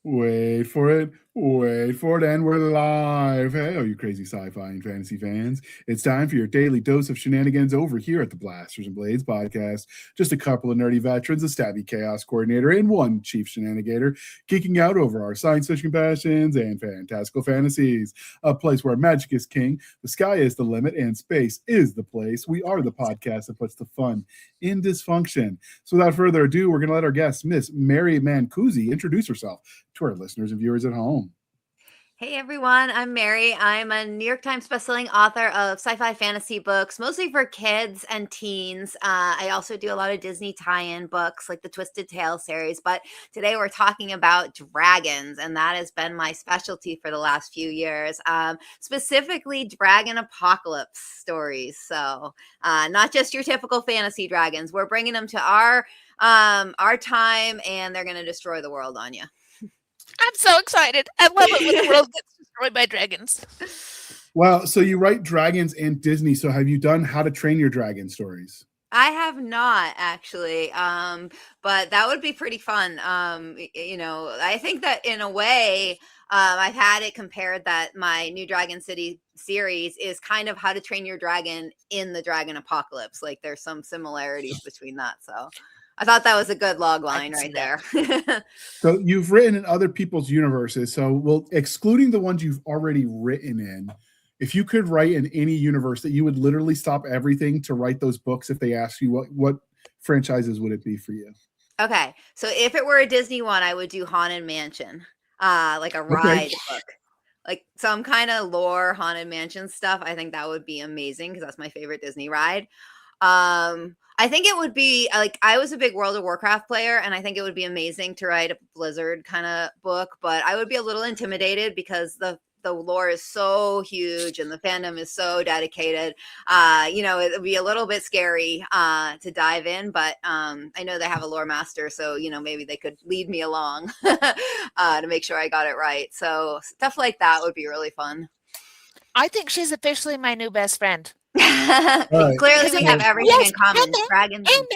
Wait for it. Wait for it. And we're live. Hey, all you crazy sci-fi and fantasy fans. It's time for your daily dose of shenanigans over here at the Blasters and Blades podcast. Just a couple of nerdy veterans, a stabby chaos coordinator, and one chief shenanigator geeking out over our science fiction passions and fantastical fantasies. A place where magic is king, the sky is the limit, and space is the place. We are the podcast that puts the fun in dysfunction. So without further ado, we're going to let our guest, Miss Mari Mancusi, introduce herself to our listeners and viewers at home. Hey everyone, I'm Mary. I'm a New York Times bestselling author of sci-fi fantasy books, mostly for kids and teens. I also do a lot of Disney tie-in books like the Twisted Tale series, but today we're talking about dragons, and that has been my specialty for the last few years, specifically dragon apocalypse stories. So not just your typical fantasy dragons. We're bringing them to our time, and they're going to destroy the world on you. I'm so excited. I love it when the world gets destroyed by dragons. Well, so you write dragons and Disney. So have you done How to Train Your Dragon stories? I have not actually, but that would be pretty fun. I think that in a way, I've had it compared that my New Dragon City series is kind of How to Train Your Dragon in the Dragon Apocalypse. Like there's some similarities between that. So I thought that was a good log line right there. So you've written in other people's universes. So, well, excluding the ones you've already written in, if you could write in any universe that you would literally stop everything to write those books, if they asked you what franchises would it be for you? Okay, so if it were a Disney one, I would do Haunted Mansion, like a ride book. Like some kind of lore Haunted Mansion stuff. I think that would be amazing because that's my favorite Disney ride. I think it would be like I was a big World of Warcraft player, and I think it would be amazing to write a Blizzard kind of book, but I would be a little intimidated because the lore is so huge and the fandom is so dedicated. It would be a little bit scary to dive in, but I know they have a lore master, so maybe they could lead me along to make sure I got it right. So stuff like that would be really fun. I think she's officially my new best friend. Right. Clearly, we have everything in common. Dragons. And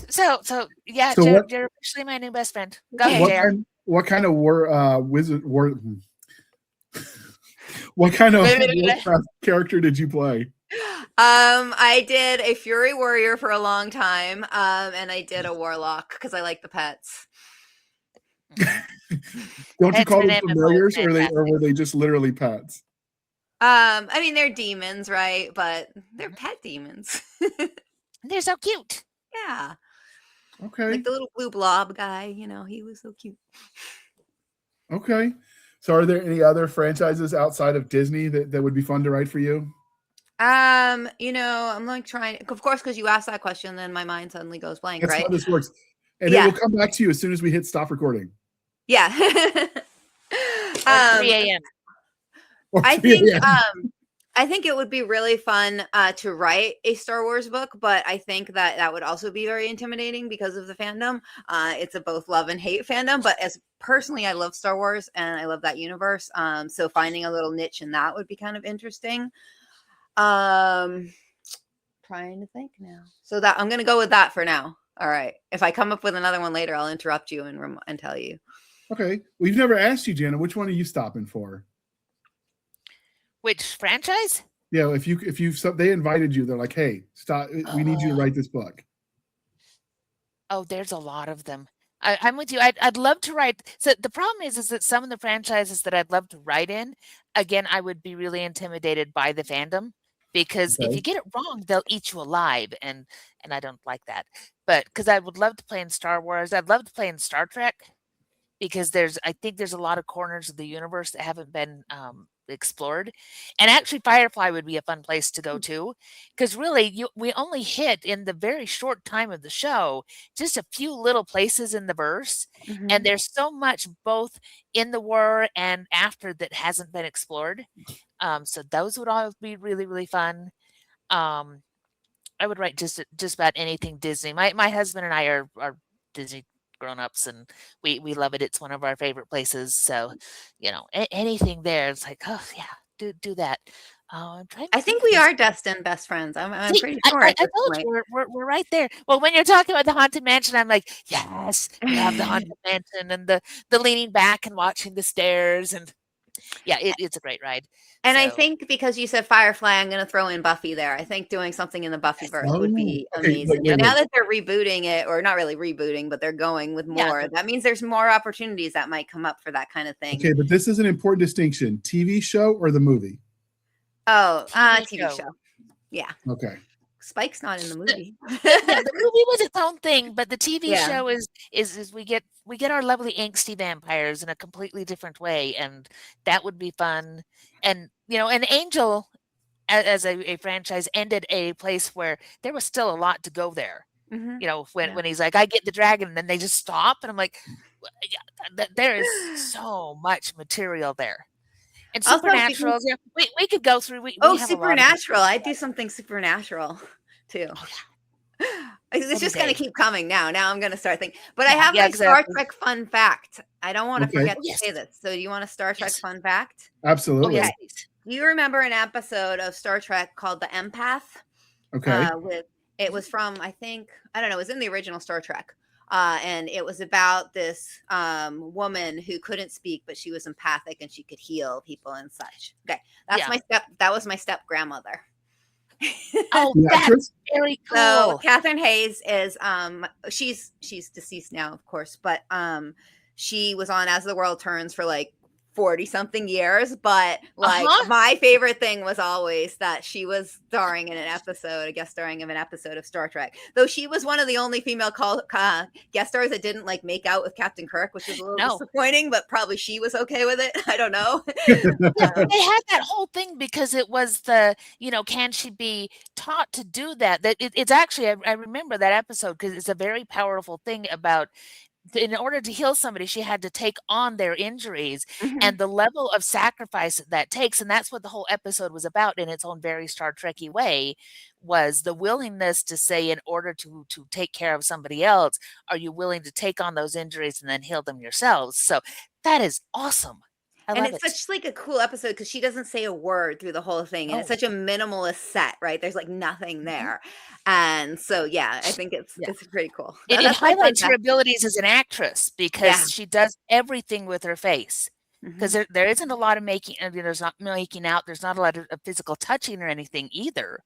so yeah, so you're officially my new best friend. Go ahead, JR. What kind of what kind of Warcraft character did you play? I did a Fury Warrior for a long time, and I did a Warlock because I like the pets. Don't you call them familiars, or were they just literally pets? I mean, they're demons, right? But they're pet demons. They're so cute. Yeah. Okay. Like the little blue blob guy, he was so cute. Okay. So are there any other franchises outside of Disney that would be fun to write for you? I'm like trying, of course, because you asked that question, then my mind suddenly goes blank, That's right? how this works. And it will come back to you as soon as we hit stop recording. Yeah. 3 a.m. I think it would be really fun to write a Star Wars book, but I think that would also be very intimidating because of the fandom. It's a both love and hate fandom, but as personally, I love Star Wars and I love that universe. So finding a little niche in that would be kind of interesting. Trying to think now. So that I'm going to go with that for now. All right. If I come up with another one later, I'll interrupt you and tell you. Okay. We've never asked you, Jana, which one are you stopping for? Which franchise? Yeah, if they invited you, they're like, "Hey, stop! We need you to write this book." Oh, there's a lot of them. I'm with you. I'd love to write. So the problem is that some of the franchises that I'd love to write in, again, I would be really intimidated by the fandom because if you get it wrong, they'll eat you alive, and I don't like that. But because I would love to play in Star Wars, I'd love to play in Star Trek because I think there's a lot of corners of the universe that haven't been explored, and actually Firefly would be a fun place to go to because really we only hit in the very short time of the show just a few little places in the verse, and there's so much both in the war and after that hasn't been explored. So those would all be really, really fun. I would write just about anything Disney. My husband and I are Disney grown-ups, and we love it. It's one of our favorite places. So, anything there, it's like, oh yeah, do that. Oh, I'm trying to I think think if we there's are destined best friends. I'm See, pretty I sure I at I this told point. you we're right there. Well, when you're talking about the Haunted Mansion, I'm like, "Yes, you have the Haunted Mansion and the leaning back and watching the stairs," and yeah, it's a great ride. And I So, think because you said Firefly, I'm gonna throw in Buffy there. I think doing something in the yes. Buffyverse would Oh, be okay. Wait, amazing. wait, And now wait. that they're rebooting it, or not really rebooting, but they're going with Yeah, more, that means there's more opportunities that might come up for that kind of thing. Okay, but this is an important distinction: TV show or the movie. Oh, TV TV show. show. Yeah. Okay. Spike's not in the movie. Yeah, the movie was its own thing, but the TV Yeah. show is we get our lovely angsty vampires in a completely different way, and that would be fun. And, and Angel as a franchise ended a place where there was still a lot to go there. Mhm. When Yeah. when he's like, "I get the dragon," and then they just stop, and I'm like, yeah, there is so much material there. And Also, because Supernatural, yeah, we could go through. We have a lot of Supernatural. I'd do something supernatural too. Oh, It's any just gonna day. keep coming now. Now I'm gonna start thinking. But I Yeah, have yeah, my Star exactly. Trek fun fact. I don't want to Okay. forget Oh, to yes. say this. So do you want a Star Trek Yes. fun fact? Oh, Absolutely. yes, Okay. please. Do you remember an episode of Star Trek called The Empath? Okay. It was from, I think, I don't know, it was in the original Star Trek. And it was about this woman who couldn't speak, but she was empathic and she could heal people and such. Okay. Yeah. That was my step grandmother. Oh, The that's actress? very So cool. Catherine Hayes is she's deceased now, of course, but she was on As the World Turns for like 40 something years, but like Uh-huh. my favorite thing was always that she was starring in an episode, a guest starring of an episode of Star Trek. Though she was one of the only female guest stars that didn't like make out with Captain Kirk, which was a little No. disappointing, but probably she was okay with it. I don't know. Yeah, they had that whole thing because it was can she be taught to do that? That it's actually, I remember that episode because it's a very powerful thing about in order to heal somebody, she had to take on their injuries Mhm. and the level of sacrifice that takes. And that's what the whole episode was about in its own very Star Trek-y way, was the willingness to say, in order to take care of somebody else, are you willing to take on those injuries and then heal them yourselves? So that is awesome. I And love it's it. such like a cool episode because she doesn't say a word through the whole thing, and it's Oh, such a minimalist set, right? There's like nothing mhm. there, and so yeah, I think Yeah. it's pretty cool. It That's my fun highlights her fact. abilities as an actress Yeah. because she does everything with her face. Because Mhm. there isn't a lot of making, there's not making out, there's not a lot of physical touching or anything either.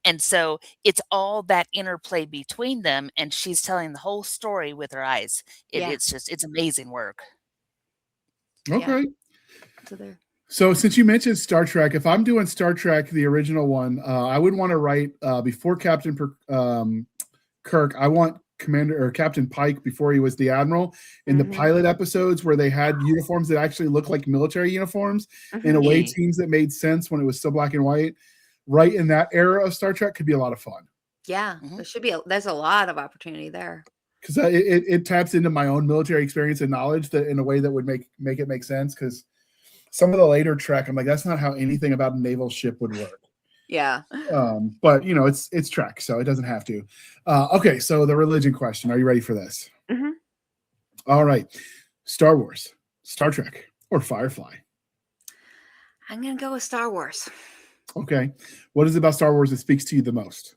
And so it's all that interplay between them, and she's telling the whole story with her eyes. Yeah. It's amazing work. Okay. So there. So since you mentioned Star Trek, if I'm doing Star Trek, the original one, I would want to write before Kirk. I want Commander or Captain Pike before he was the Admiral in the Mhm. pilot episodes where they had uniforms that actually looked like military uniforms in Mhm. a way Yeah. teams that made sense when it was still black and white. Right in that era of Star Trek could be a lot of fun Yeah, Mhm. there's a lot of opportunity there. because it taps into my own military experience and knowledge that in a way that would make it make sense. Because some of the later Trek, I'm like, that's not how anything about a naval ship would work. Yeah. But it's Trek, so it doesn't have to. Okay, so the religion question. Are you ready for this? Mhm. All right. Star Wars, Star Trek, or Firefly? I'm gonna go with Star Wars. Okay. What is it about Star Wars that speaks to you the most?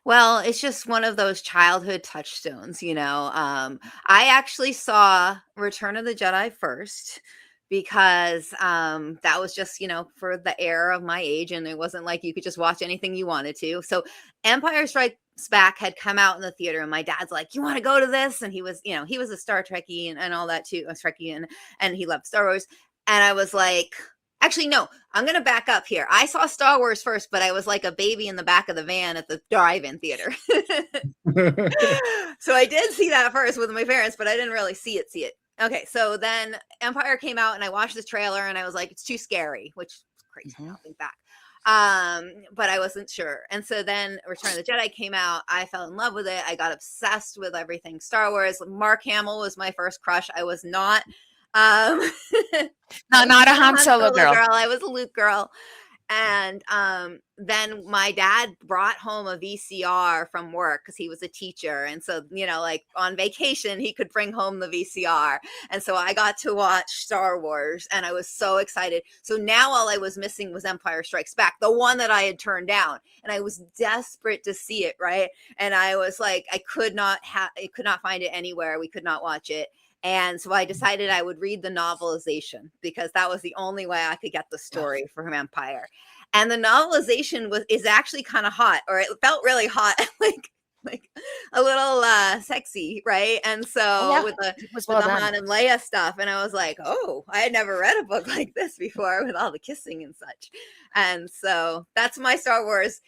Well, it's just one of those childhood touchstones, I actually saw Return of the Jedi first because that was just, for the era of my age, and it wasn't like you could just watch anything you wanted to. So Empire Strikes Back had come out in the theater, and my dad's like, "You want to go to this?" And he was, he was a Star Trekkie and all that too, a Trekkie, and he loved Star Wars. And I was like, actually, no, I'm going to back up here. I saw Star Wars first, but I was like a baby in the back of the van at the drive-in theater. So I did see that first with my parents, but I didn't really see it. Okay, so then Empire came out and I watched the trailer and I was like, it's too scary, which is crazy now, think back. But I wasn't sure. And so then Return of the Jedi came out. I fell in love with it. I got obsessed with everything Star Wars. Mark Hamill was my first crush. I was not Not a Han Solo girl. I was a Luke girl. And then my dad brought home a VCR from work because he was a teacher. And so, like on vacation, he could bring home the VCR. And so I got to watch Star Wars and I was so excited. So now all I was missing was Empire Strikes Back, the one that I had turned down. And I was desperate to see it, right? And I was like, I could not find it anywhere. We could not watch it. And so I decided I would read the novelization because that was the only way I could get the story from Empire. And the novelization is actually kind of hot, or it felt really hot, like a little sexy, right? And so with the Han and Leia stuff, and I was like, oh, I had never read a book like this before with all the kissing and such. And so that's my Star Wars,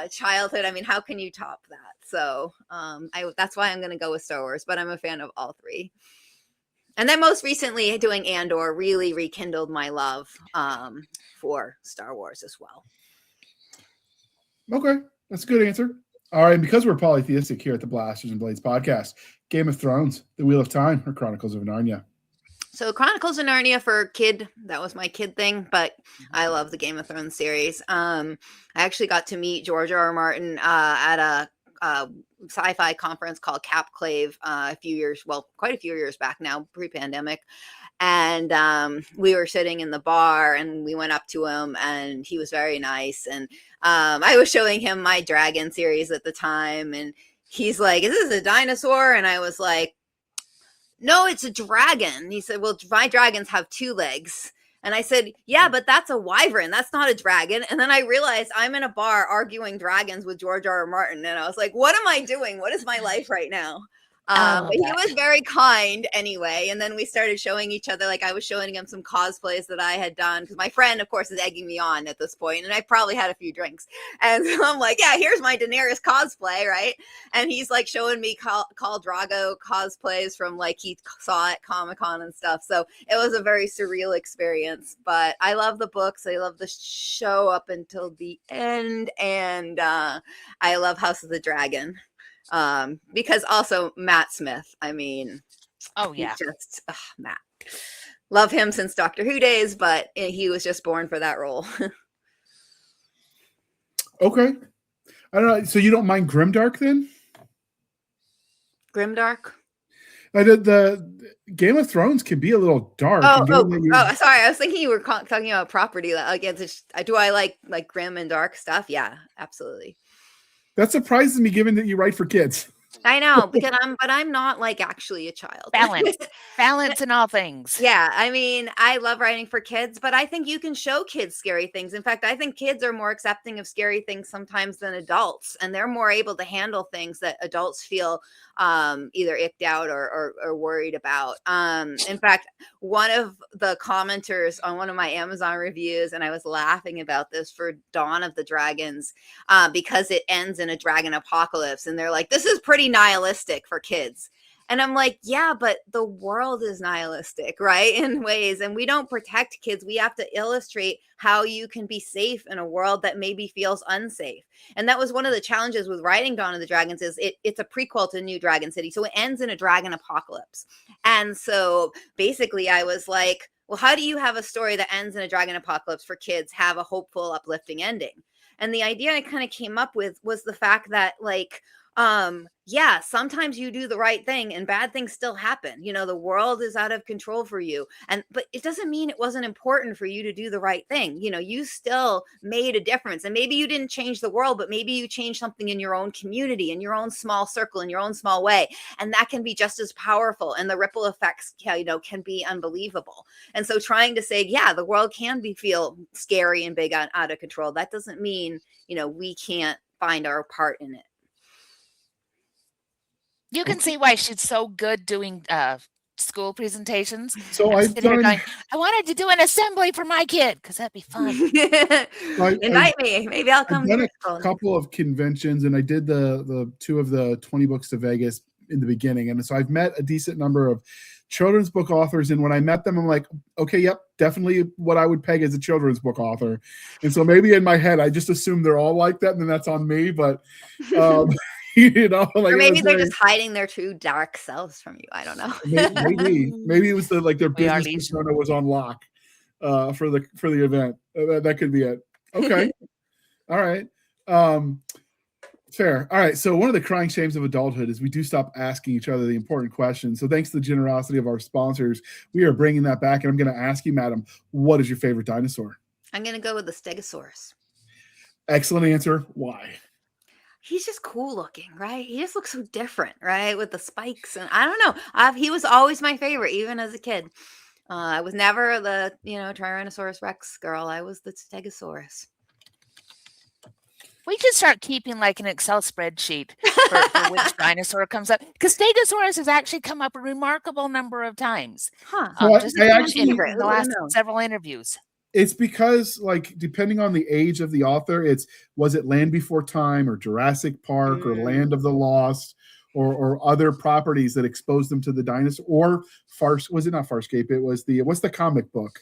childhood. I mean, how can you top that? So that's why I'm going to go with Star Wars, but I'm a fan of all three. And then most recently doing Andor really rekindled my love for Star Wars as well. Okay, that's a good answer. All right, and because we're polytheistic here at the Blasters and Blades podcast, Game of Thrones, The Wheel of Time, or Chronicles of Narnia? So Chronicles of Narnia for kid, that was my kid thing, but I love the Game of Thrones series. I actually got to meet George R.R. Martin at a sci-fi conference called Capclave quite a few years back now, pre-pandemic. And we were sitting in the bar and we went up to him and he was very nice. And I was showing him my Dragon series at the time. And he's like, is this a dinosaur? And I was like, no, it's a dragon. He said, well, my dragons have 2 legs. And I said, yeah, but that's a wyvern. That's not a dragon. And then I realized I'm in a bar arguing dragons with George R.R. Martin. And I was like, what am I doing? What is my life right now? But he was very kind anyway. And then we started showing each other, like I was showing him some cosplays that I had done because my friend, of course, is egging me on at this point, and I probably had a few drinks. And so I'm like, yeah, here's my Daenerys cosplay, right? And he's like showing me Khal Drogo cosplays from like he saw at Comic-Con and stuff. So it was a very surreal experience. But I love the books. I love the show up until the end. And I love House of the Dragon. Because also Matt Smith, I mean, just Matt, love him since Doctor Who days, but he was just born for that role. Okay, I don't know. So you don't mind Grimdark then? Grimdark. The Game of Thrones can be a little dark. Sorry, I was thinking you were talking about property. Like, do I like grim and dark stuff? Yeah, absolutely. That surprises me, given that you write for kids. I know, because I'm not like actually a child. Balance in all things. Yeah, I mean, I love writing for kids, but I think you can show kids scary things. In fact, I think kids are more accepting of scary things sometimes than adults, and they're more able to handle things that adults feel either icked out or worried about. In fact, one of the commenters on one of my Amazon reviews, and I was laughing about this for Dawn of the Dragons, because it ends in a dragon apocalypse, and they're like, this is pretty nihilistic for kids. And I'm like, yeah, but the world is nihilistic, right? In ways. And we don't protect kids. We have to illustrate how you can be safe in a world that maybe feels unsafe. And that was one of the challenges with writing Dawn of the Dragons is it's a prequel to New Dragon City. So it ends in a dragon apocalypse. And so basically I was like, well, how do you have a story that ends in a dragon apocalypse for kids have a hopeful, uplifting ending? And the idea I kind of came up with was the fact that like, yeah, sometimes you do the right thing and bad things still happen. You know, the world is out of control for you. But it doesn't mean it wasn't important for you to do the right thing. You know, you still made a difference, and maybe you didn't change the world, but maybe you changed something in your own community, in your own small circle, in your own small way. And that can be just as powerful. And the ripple effects, can be unbelievable. And so trying to say, yeah, the world can feel scary and big, out of control. That doesn't mean, we can't find our part in it. You can see why she's so good doing school presentations. So I wanted to do an assembly for my kid because that'd be fun. Invite me. Maybe I'll come. I've done a couple of conventions, and I did the 2 of the 20 books to Vegas in the beginning. And so I've met a decent number of children's book authors. And when I met them, I'm like, okay, yep, definitely what I would peg as a children's book author. And so maybe in my head, I just assume they're all like that, and then that's on me. But or maybe they're just hiding their true dark selves from you. I don't know. Maybe it was their business persona was on lock. for the event. That could be it. Okay. All right. Fair. All right. So one of the crying shames of adulthood is we do stop asking each other the important questions. So thanks to the generosity of our sponsors, we are bringing that back. And I'm going to ask you, madam, what is your favorite dinosaur? I'm going to go with the Stegosaurus. Excellent answer. Why? He's just cool looking, right? He just looks so different, right? With the spikes. And I don't know. He was always my favorite, even as a kid. I was never the, Tyrannosaurus Rex girl. I was the Stegosaurus. We could start keeping like an Excel spreadsheet for which dinosaur comes up, because Stegosaurus has actually come up a remarkable number of times. Just in the last several interviews. It's because, like, depending on the age of the author, was it Land Before Time or Jurassic Park or Land of the Lost or other properties that exposed them to the dinosaur, or was it not Farscape? It was what's the comic book?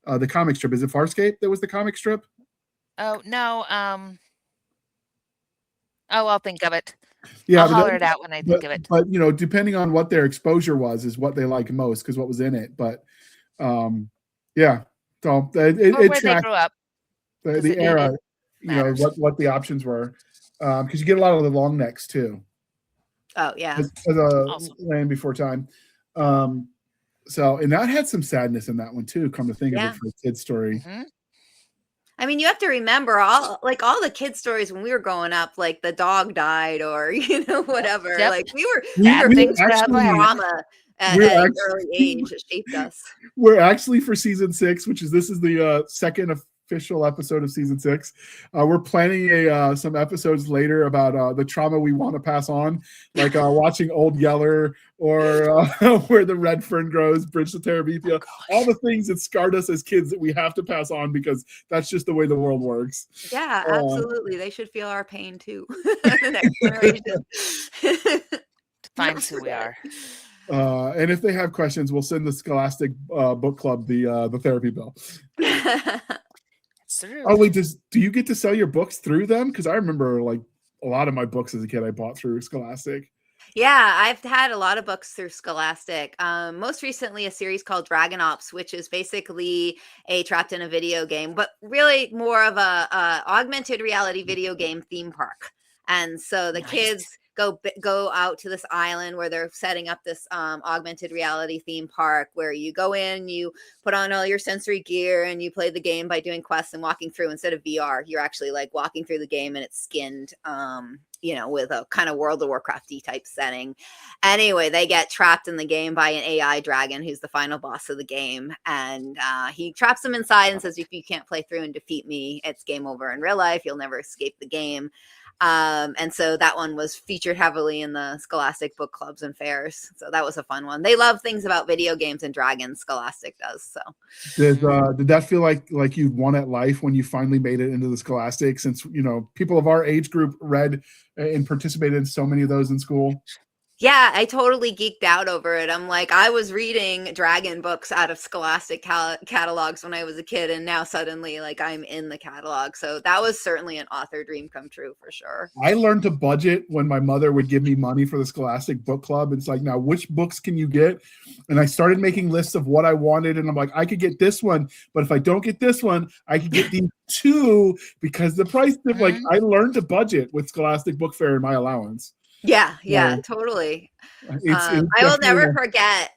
The comic strip. Is it Farscape that was the comic strip? Oh, no. I'll think of it. Yeah, I'll holler it out when I think of it. But, depending on what their exposure was, is what they like most, because what was in it. But, yeah. So where they grew up. The era, what the options were. Because you get a lot of the long necks, too. Oh, yeah. As awesome. Land Before Time. So, and that had some sadness in that one, too, come to think of it, for a kid's story. Mm-hmm. I mean, you have to remember all the kid stories when we were growing up, like the dog died or, whatever. Yep. Like we were things trauma at an early age that shaped us. We're actually, for season 6, this is the second official episode of season 6. We're planning some episodes later about the trauma we want to pass on, like watching Old Yeller or Where the Red Fern Grows, Bridge to Terabithia, all the things that scarred us as kids that we have to pass on because that's just the way the world works. Yeah, absolutely. They should feel our pain too. The next generation defines who we are. And if they have questions, we'll send the Scholastic Book Club the therapy bill. Oh wait, do you get to sell your books through them? Because I remember like a lot of my books as a kid I bought through Scholastic. Yeah, I've had a lot of books through Scholastic. Most recently, a series called Dragon Ops, which is basically a trapped in a video game, but really more of a augmented reality video game theme park. And so the kids go out to this island where they're setting up this augmented reality theme park where you go in, you put on all your sensory gear, and you play the game by doing quests and walking through. Instead of VR, you're actually like walking through the game, and it's skinned, with a kind of World of Warcraft-y type setting. Anyway, they get trapped in the game by an AI dragon who's the final boss of the game. And he traps them inside and says, if you can't play through and defeat me, it's game over in real life. You'll never escape the game. And so that one was featured heavily in the Scholastic book clubs and fairs. So that was a fun one. They love things about video games and dragons. Scholastic does. So did that feel like you won at life when you finally made it into the Scholastic, since people of our age group read and participated in so many of those in school? Yeah, I totally geeked out over it. I'm like, I was reading dragon books out of Scholastic catalogs when I was a kid, and now suddenly, like, I'm in the catalog. So that was certainly an author dream come true for sure. I learned to budget when my mother would give me money for the Scholastic book club. It's like, now which books can you get? And I started making lists of what I wanted, and I'm like, I could get this one, but if I don't get this one, I could get these two, because the price of, like, I learned to budget with Scholastic Book Fair in my allowance. Yeah, totally. I will never forget.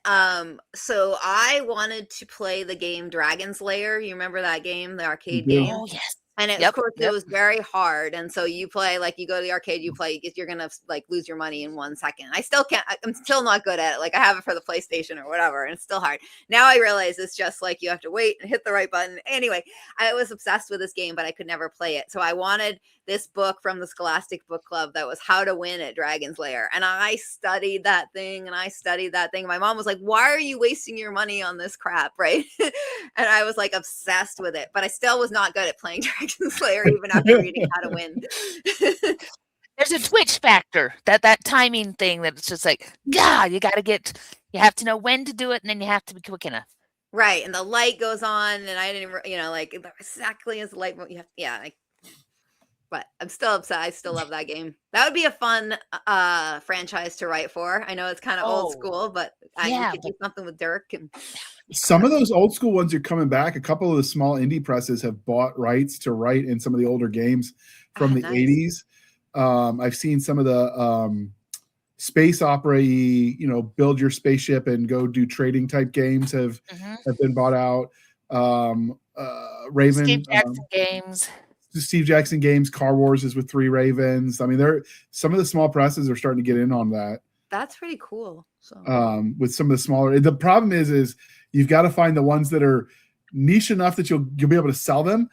So I wanted to play the game Dragon's Lair. You remember that game, the arcade game? Oh, yes. And of course, it was very hard. And so you play, like, you go to the arcade, you play, you're going to like lose your money in 1 second. I'm still not good at it. Like, I have it for the PlayStation or whatever, and it's still hard. Now I realize it's just like, you have to wait and hit the right button. Anyway, I was obsessed with this game, but I could never play it. So I wanted this book from the Scholastic Book Club that was How to Win at Dragon's Lair. And I studied that thing. My mom was like, why are you wasting your money on this crap? Right. And I was like obsessed with it, but I still was not good at playing Dragon's Lair, even after reading How to Win. There's a twitch factor, that timing thing, that's just like, you have to know when to do it, and then you have to be quick enough. Right. And the light goes on, and I didn't, like exactly as the light, But I'm still upset. I still love that game. That would be a fun franchise to write for. I know it's kind of old school, but you could do something with Dirk. And some of those old school ones are coming back. A couple of the small indie presses have bought rights to write in some of the older games from the 80s. I've seen some of the space opera, build your spaceship and go do trading type games have been bought out. Raven, Steve Jackson games, Car Wars is with 3 Ravens. I mean, some of the small presses are starting to get in on that. That's pretty cool. So. With some of the smaller, the problem is you've got to find the ones that are niche enough that you'll be able to sell them,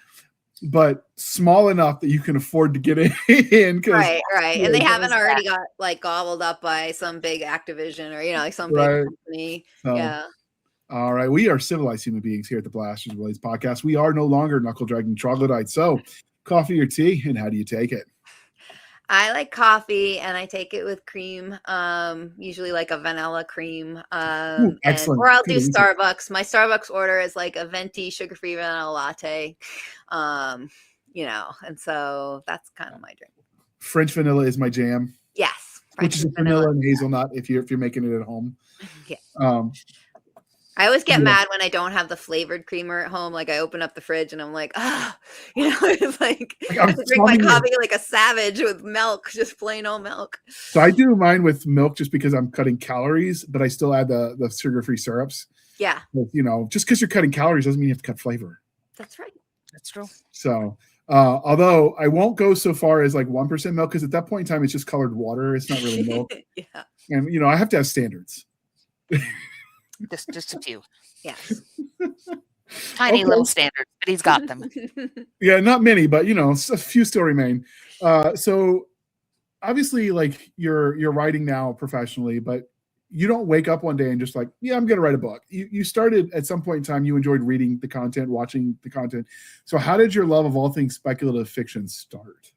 but small enough that you can afford to get in. Right. And they haven't already got like gobbled up by some big Activision or some big company. So, yeah. All right. We are civilized human beings here at the Blasters Blades podcast. We are no longer knuckle dragging troglodytes. So coffee or tea, and how do you take it? I like coffee, and I take it with cream, usually like a vanilla cream. Excellent. Or I'll do Starbucks. My Starbucks order is like a venti sugar-free vanilla latte, and so that's kind of my drink. French vanilla is my jam. Yes. Which is vanilla and hazelnut if you're making it at home. Yeah. I always get mad when I don't have the flavored creamer at home. Like I open up the fridge and I'm like, it's like I drink my coffee like a savage with milk, just plain old milk. So I do mine with milk just because I'm cutting calories, but I still add the sugar-free syrups. Yeah. But, just because you're cutting calories doesn't mean you have to cut flavor. That's right. That's true. So, although I won't go so far as like 1% milk, because at that point in time, it's just colored water. It's not really milk. Yeah. And, I have to have standards. Just a few. Yes. Tiny little standards, but he's got them. Yeah, not many, but a few still remain. So obviously, like you're writing now professionally, but you don't wake up one day and just like, I'm gonna write a book. You started at some point in time, you enjoyed reading the content, watching the content. So how did your love of all things speculative fiction start?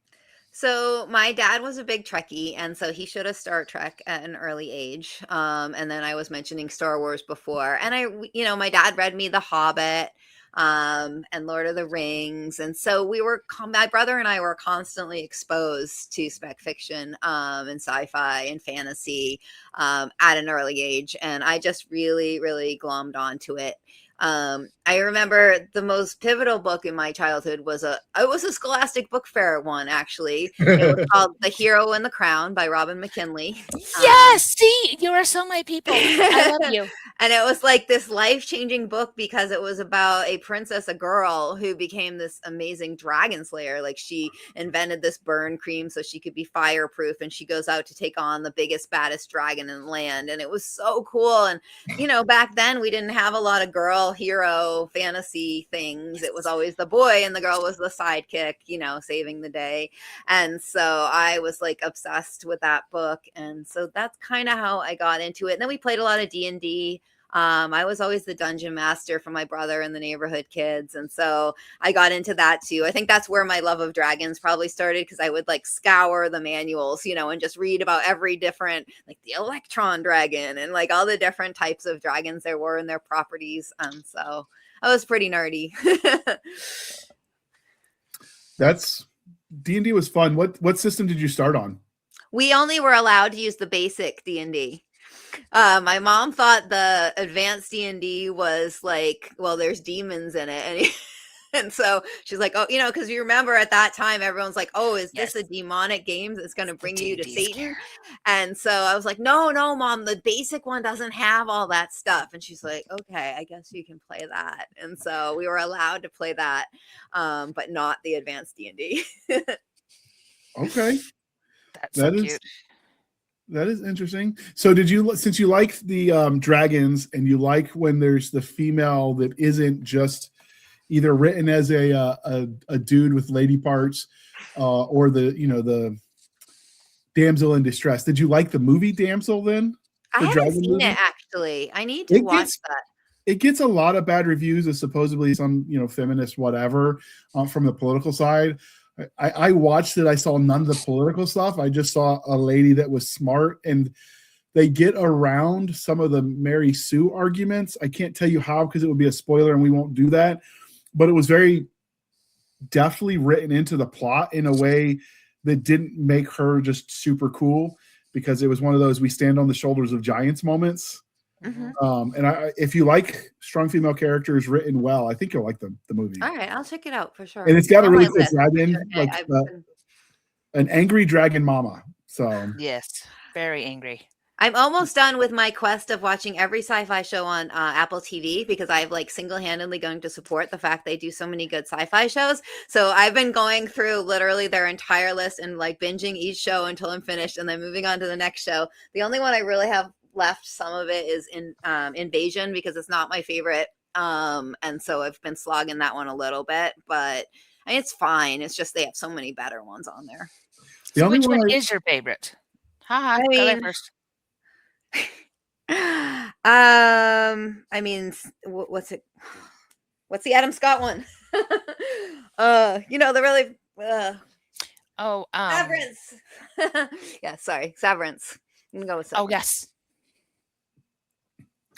So my dad was a big Trekkie, and so he showed us Star Trek at an early age. And then I was mentioning Star Wars before, and my dad read me The Hobbit, and Lord of the Rings, and so my brother and I were constantly exposed to spec fiction, and sci-fi and fantasy, at an early age, and I just really, really glommed onto it. I remember the most pivotal book in my childhood was a Scholastic Book Fair one, actually. It was called The Hero and the Crown by Robin McKinley. Yes, see, you are so my people. I love you. And it was like this life-changing book because it was about a princess, a girl who became this amazing dragon slayer. Like she invented this burn cream so she could be fireproof, and she goes out to take on the biggest, baddest dragon in the land. And it was so cool. And, back then we didn't have a lot of girl hero fantasy things. It was always the boy and the girl was the sidekick, saving the day. And so I was like obsessed with that book. And so that's kind of how I got into it. And then we played a lot of D&D. I was always the dungeon master for my brother and the neighborhood kids. And so I got into that too. I think that's where my love of dragons probably started, because I would like scour the manuals, and just read about every different, like the electron dragon and like all the different types of dragons there were and their properties. So I was pretty nerdy. That's D&D was fun. What system did you start on? We only were allowed to use the basic D&D. My mom thought the advanced D&D was like, well, there's demons in it. And so she's like, because you remember at that time, everyone's like, oh, is this a demonic game that's going to bring you to Satan? And so I was like, no, Mom, the basic one doesn't have all that stuff. And she's like, okay, I guess you can play that. And so we were allowed to play that, but not the advanced D&D. Okay. That's so cute. That is interesting. So since you like the dragons, and you like when there's the female that isn't just either written as a dude with lady parts, or the damsel in distress. Did you like the movie Damsel then? I haven't seen it, actually. I need to watch that. It gets a lot of bad reviews as supposedly some feminist whatever from the political side. I watched it. I saw none of the political stuff. I just saw a lady that was smart, and they get around some of the Mary Sue arguments. I can't tell you how, because it would be a spoiler and we won't do that. But it was very definitely written into the plot in a way that didn't make her just super cool, because it was one of those we stand on the shoulders of giants moments. And if you like strong female characters written well, I think you'll like the movie. All right, I'll check it out for sure. And it's got a really cool list. dragon, Okay, like an angry dragon mama. So Yes, very angry. I'm almost done with my quest of watching every sci-fi show on Apple TV, because I've like single-handedly going to support the fact they do so many good sci-fi shows. So I've been going through literally their entire list and like binging each show until I'm finished, and then moving on to the next show. The only one I really have left, some of it, is in Invasion, because it's not my favorite. And so I've been slogging that one a little bit, but I mean, it's fine. It's just they have so many better ones on there. So which one is your favorite? Haha, I go there mean, first. I mean, what's it? What's the Adam Scott one? You know, the really Severance. Yeah, sorry, Severance. I'm gonna go with Severance. Oh yes.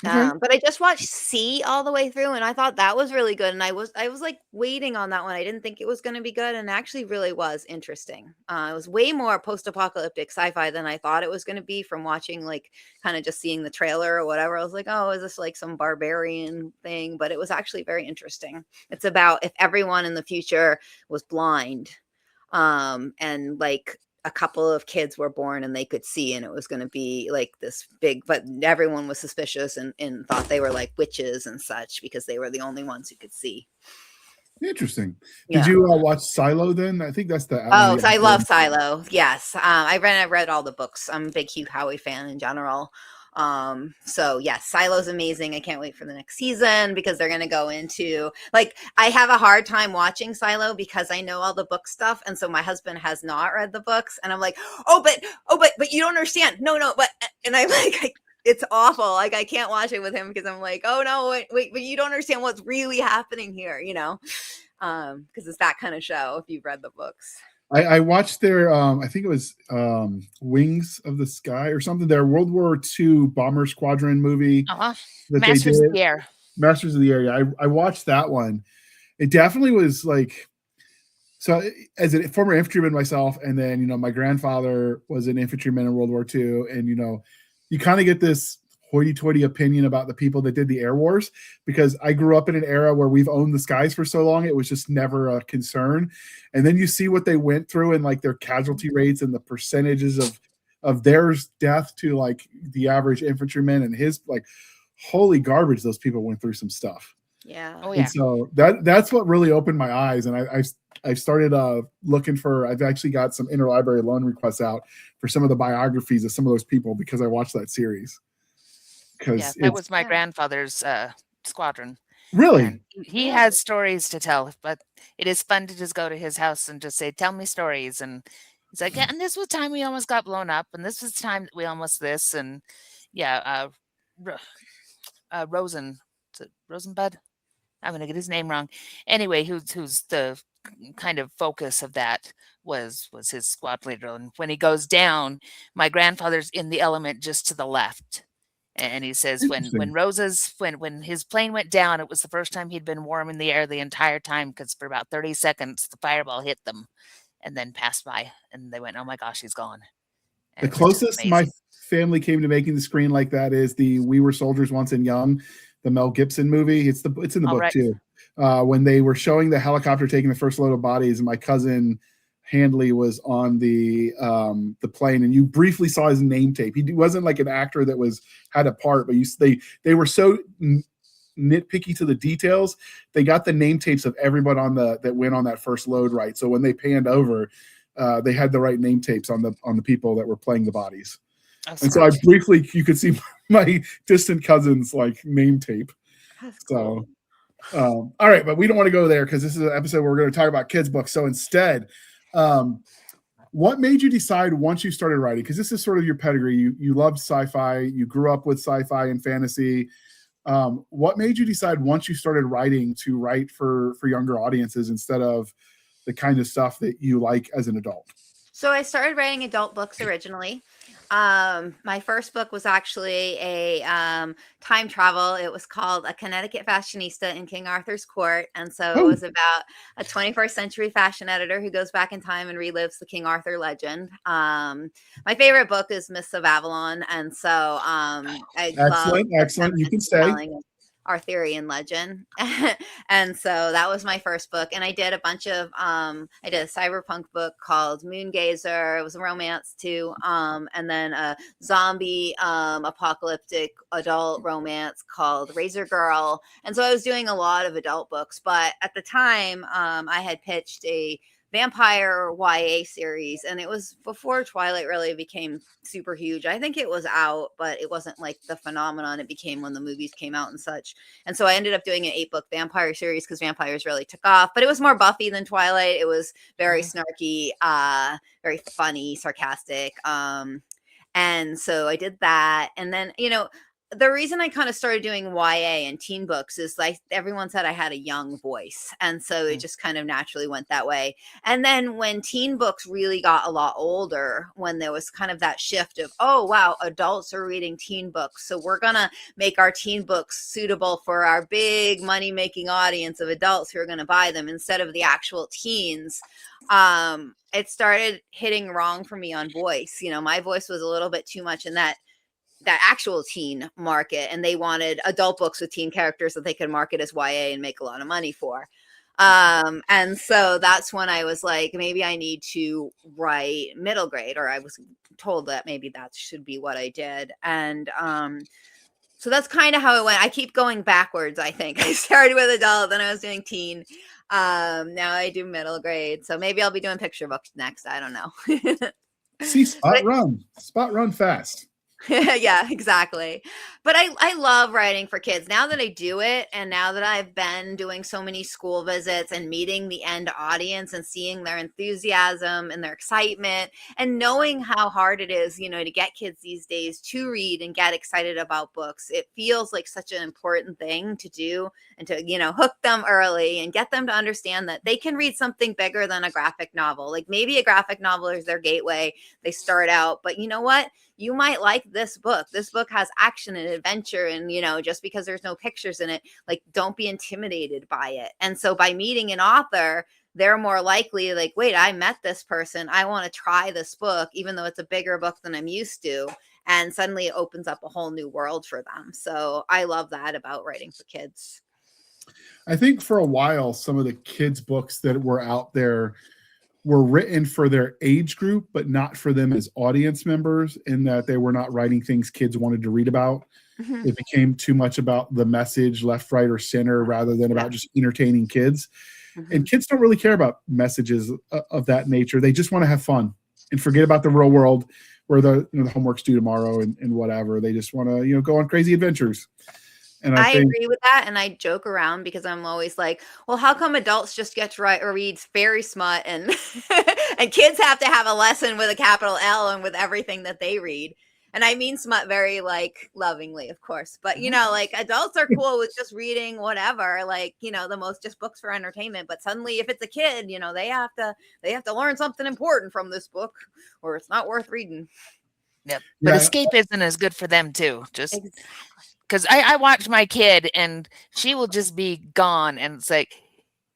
But I just watched C all the way through, and I thought that was really good. And I was like waiting on that one. I didn't think it was going to be good, and actually really was interesting. It was way more post-apocalyptic sci-fi than I thought it was going to be from watching, like, kind of just seeing the trailer or whatever. I was like, oh, is this like some barbarian thing? But it was actually very interesting. It's about if everyone in the future was blind, and like a couple of kids were born and they could see, and it was going to be like this big, but everyone was suspicious and thought they were like witches and such, because they were the only ones who could see. Interesting. Yeah. Did you watch Silo then? I think that's the. Oh, I love Silo. Yes. I read all the books. I'm a big Hugh Howey fan in general. So yes, Silo's amazing. I can't wait for the next season, because they're going to go into, like, I have a hard time watching Silo because I know all the book stuff. And so my husband has not read the books, and I'm like, but you don't understand. No, but, and I'm like, it's awful. Like, I can't watch it with him because I'm like, oh no, wait, but you don't understand what's really happening here, you know? Because it's that kind of show if you've read the books. I watched their, I think it was Wings of the Sky or something, their World War II Bomber Squadron movie. Masters of the Air. Masters of the Air. Yeah, I watched that one. It definitely was like, so as a former infantryman myself, and then, you know, my grandfather was an infantryman in World War II, and, you know, you kind of get this hoity-toity opinion about the people that did the air wars, because I grew up in an era where we've owned the skies for so long, it was just never a concern. And then you see what they went through and like their casualty rates and the percentages of their death to like the average infantryman, and his, like, holy garbage, those people went through some stuff. Yeah. Oh yeah. And so that's what really opened my eyes, and I've started looking for. I've actually got some interlibrary loan requests out for some of the biographies of some of those people, because I watched that series. Yeah, that was my grandfather's squadron. Really? And he has stories to tell, but it is fun to just go to his house and just say, tell me stories. And he's like, yeah, and this was time we almost got blown up, and this was time that we almost this, and yeah, Rosenbud. I'm gonna get his name wrong. Anyway, who's the kind of focus of that was his squad leader. And when he goes down, my grandfather's in the element just to the left. And he says when his plane went down, it was the first time he'd been warm in the air the entire time, because for about 30 seconds the fireball hit them and then passed by, and they went, oh my gosh, he's gone. And the closest my family came to making the screen like that is the We Were Soldiers Once and Young, the Mel Gibson movie. It's in the book too. When they were showing the helicopter taking the first load of bodies, and my cousin Handley was on the plane, and you briefly saw his name tape. He wasn't like an actor that had a part, but they were so nitpicky to the details. They got the name tapes of everyone that went on that first load right. So when they panned over, they had the right name tapes on the people that were playing the bodies. And so you could see my distant cousin's like name tape. That's cool. So, all right, but we don't want to go there, because this is an episode where we're going to talk about kids' books. So instead, what made you decide once you started writing? Because this is sort of your pedigree. You loved sci-fi. You grew up with sci-fi and fantasy. What made you decide once you started writing to write for younger audiences instead of the kind of stuff that you like as an adult? So I started writing adult books originally. My first book was actually a time travel. It was called A Connecticut Fashionista in King Arthur's Court. And so it was about a 21st century fashion editor who goes back in time and relives the King Arthur legend. My favorite book is Myths of Avalon. And so I Excellent, love excellent. You can stay. Arthurian legend. And so that was my first book. And I did a bunch of I did a cyberpunk book called Moongazer. It was a romance too. And then a zombie apocalyptic adult romance called Razor Girl. And so I was doing a lot of adult books, but at the time I had pitched a vampire YA series, and it was before Twilight really became super huge. I think it was out, but it wasn't like the phenomenon it became when the movies came out and such. And so I ended up doing an 8-book vampire series because vampires really took off, but it was more Buffy than Twilight. It was very snarky, very funny, sarcastic. And so I did that. And then, the reason I kind of started doing YA and teen books is like everyone said I had a young voice. And so it just kind of naturally went that way. And then when teen books really got a lot older, when there was kind of that shift of, oh, wow, adults are reading teen books. So we're going to make our teen books suitable for our big money making audience of adults who are going to buy them instead of the actual teens. It started hitting wrong for me on voice. My voice was a little bit too much in that actual teen market, and they wanted adult books with teen characters that they could market as YA and make a lot of money for. And so that's when I was like, maybe I need to write middle grade, or I was told that maybe that should be what I did. And so that's kind of how it went. I keep going backwards, I think. I started with adult, then I was doing teen. Now I do middle grade. So maybe I'll be doing picture books next. I don't know. See, spot run fast. Yeah, exactly. But I love writing for kids. Now that I do it, and now that I've been doing so many school visits and meeting the end audience and seeing their enthusiasm and their excitement and knowing how hard it is, to get kids these days to read and get excited about books, it feels like such an important thing to do, and to, hook them early and get them to understand that they can read something bigger than a graphic novel. Like maybe a graphic novel is their gateway. They start out, but you know what? You might like this book. This book has action and adventure. And, just because there's no pictures in it, like, don't be intimidated by it. And so by meeting an author, they're more likely like, wait, I met this person. I want to try this book, even though it's a bigger book than I'm used to. And suddenly it opens up a whole new world for them. So I love that about writing for kids. I think for a while, some of the kids' books that were out there were written for their age group, but not for them as audience members, in that they were not writing things kids wanted to read about. Mm-hmm. It became too much about the message, left, right, or center, rather than about just entertaining kids. Mm-hmm. And kids don't really care about messages of that nature. They just want to have fun and forget about the real world where the homework's due tomorrow and whatever. They just want to, go on crazy adventures. And I agree with that. And I joke around because I'm always like, well, how come adults just get to write or read fairy smut and and kids have to have a lesson with a capital L and with everything that they read? And I mean smut very like lovingly, of course. But, like adults are cool with just reading whatever, like, the most just books for entertainment. But suddenly if it's a kid, they have to learn something important from this book or it's not worth reading. Yep. But escapism is good for them too. Just because I watch my kid and she will just be gone, and it's like,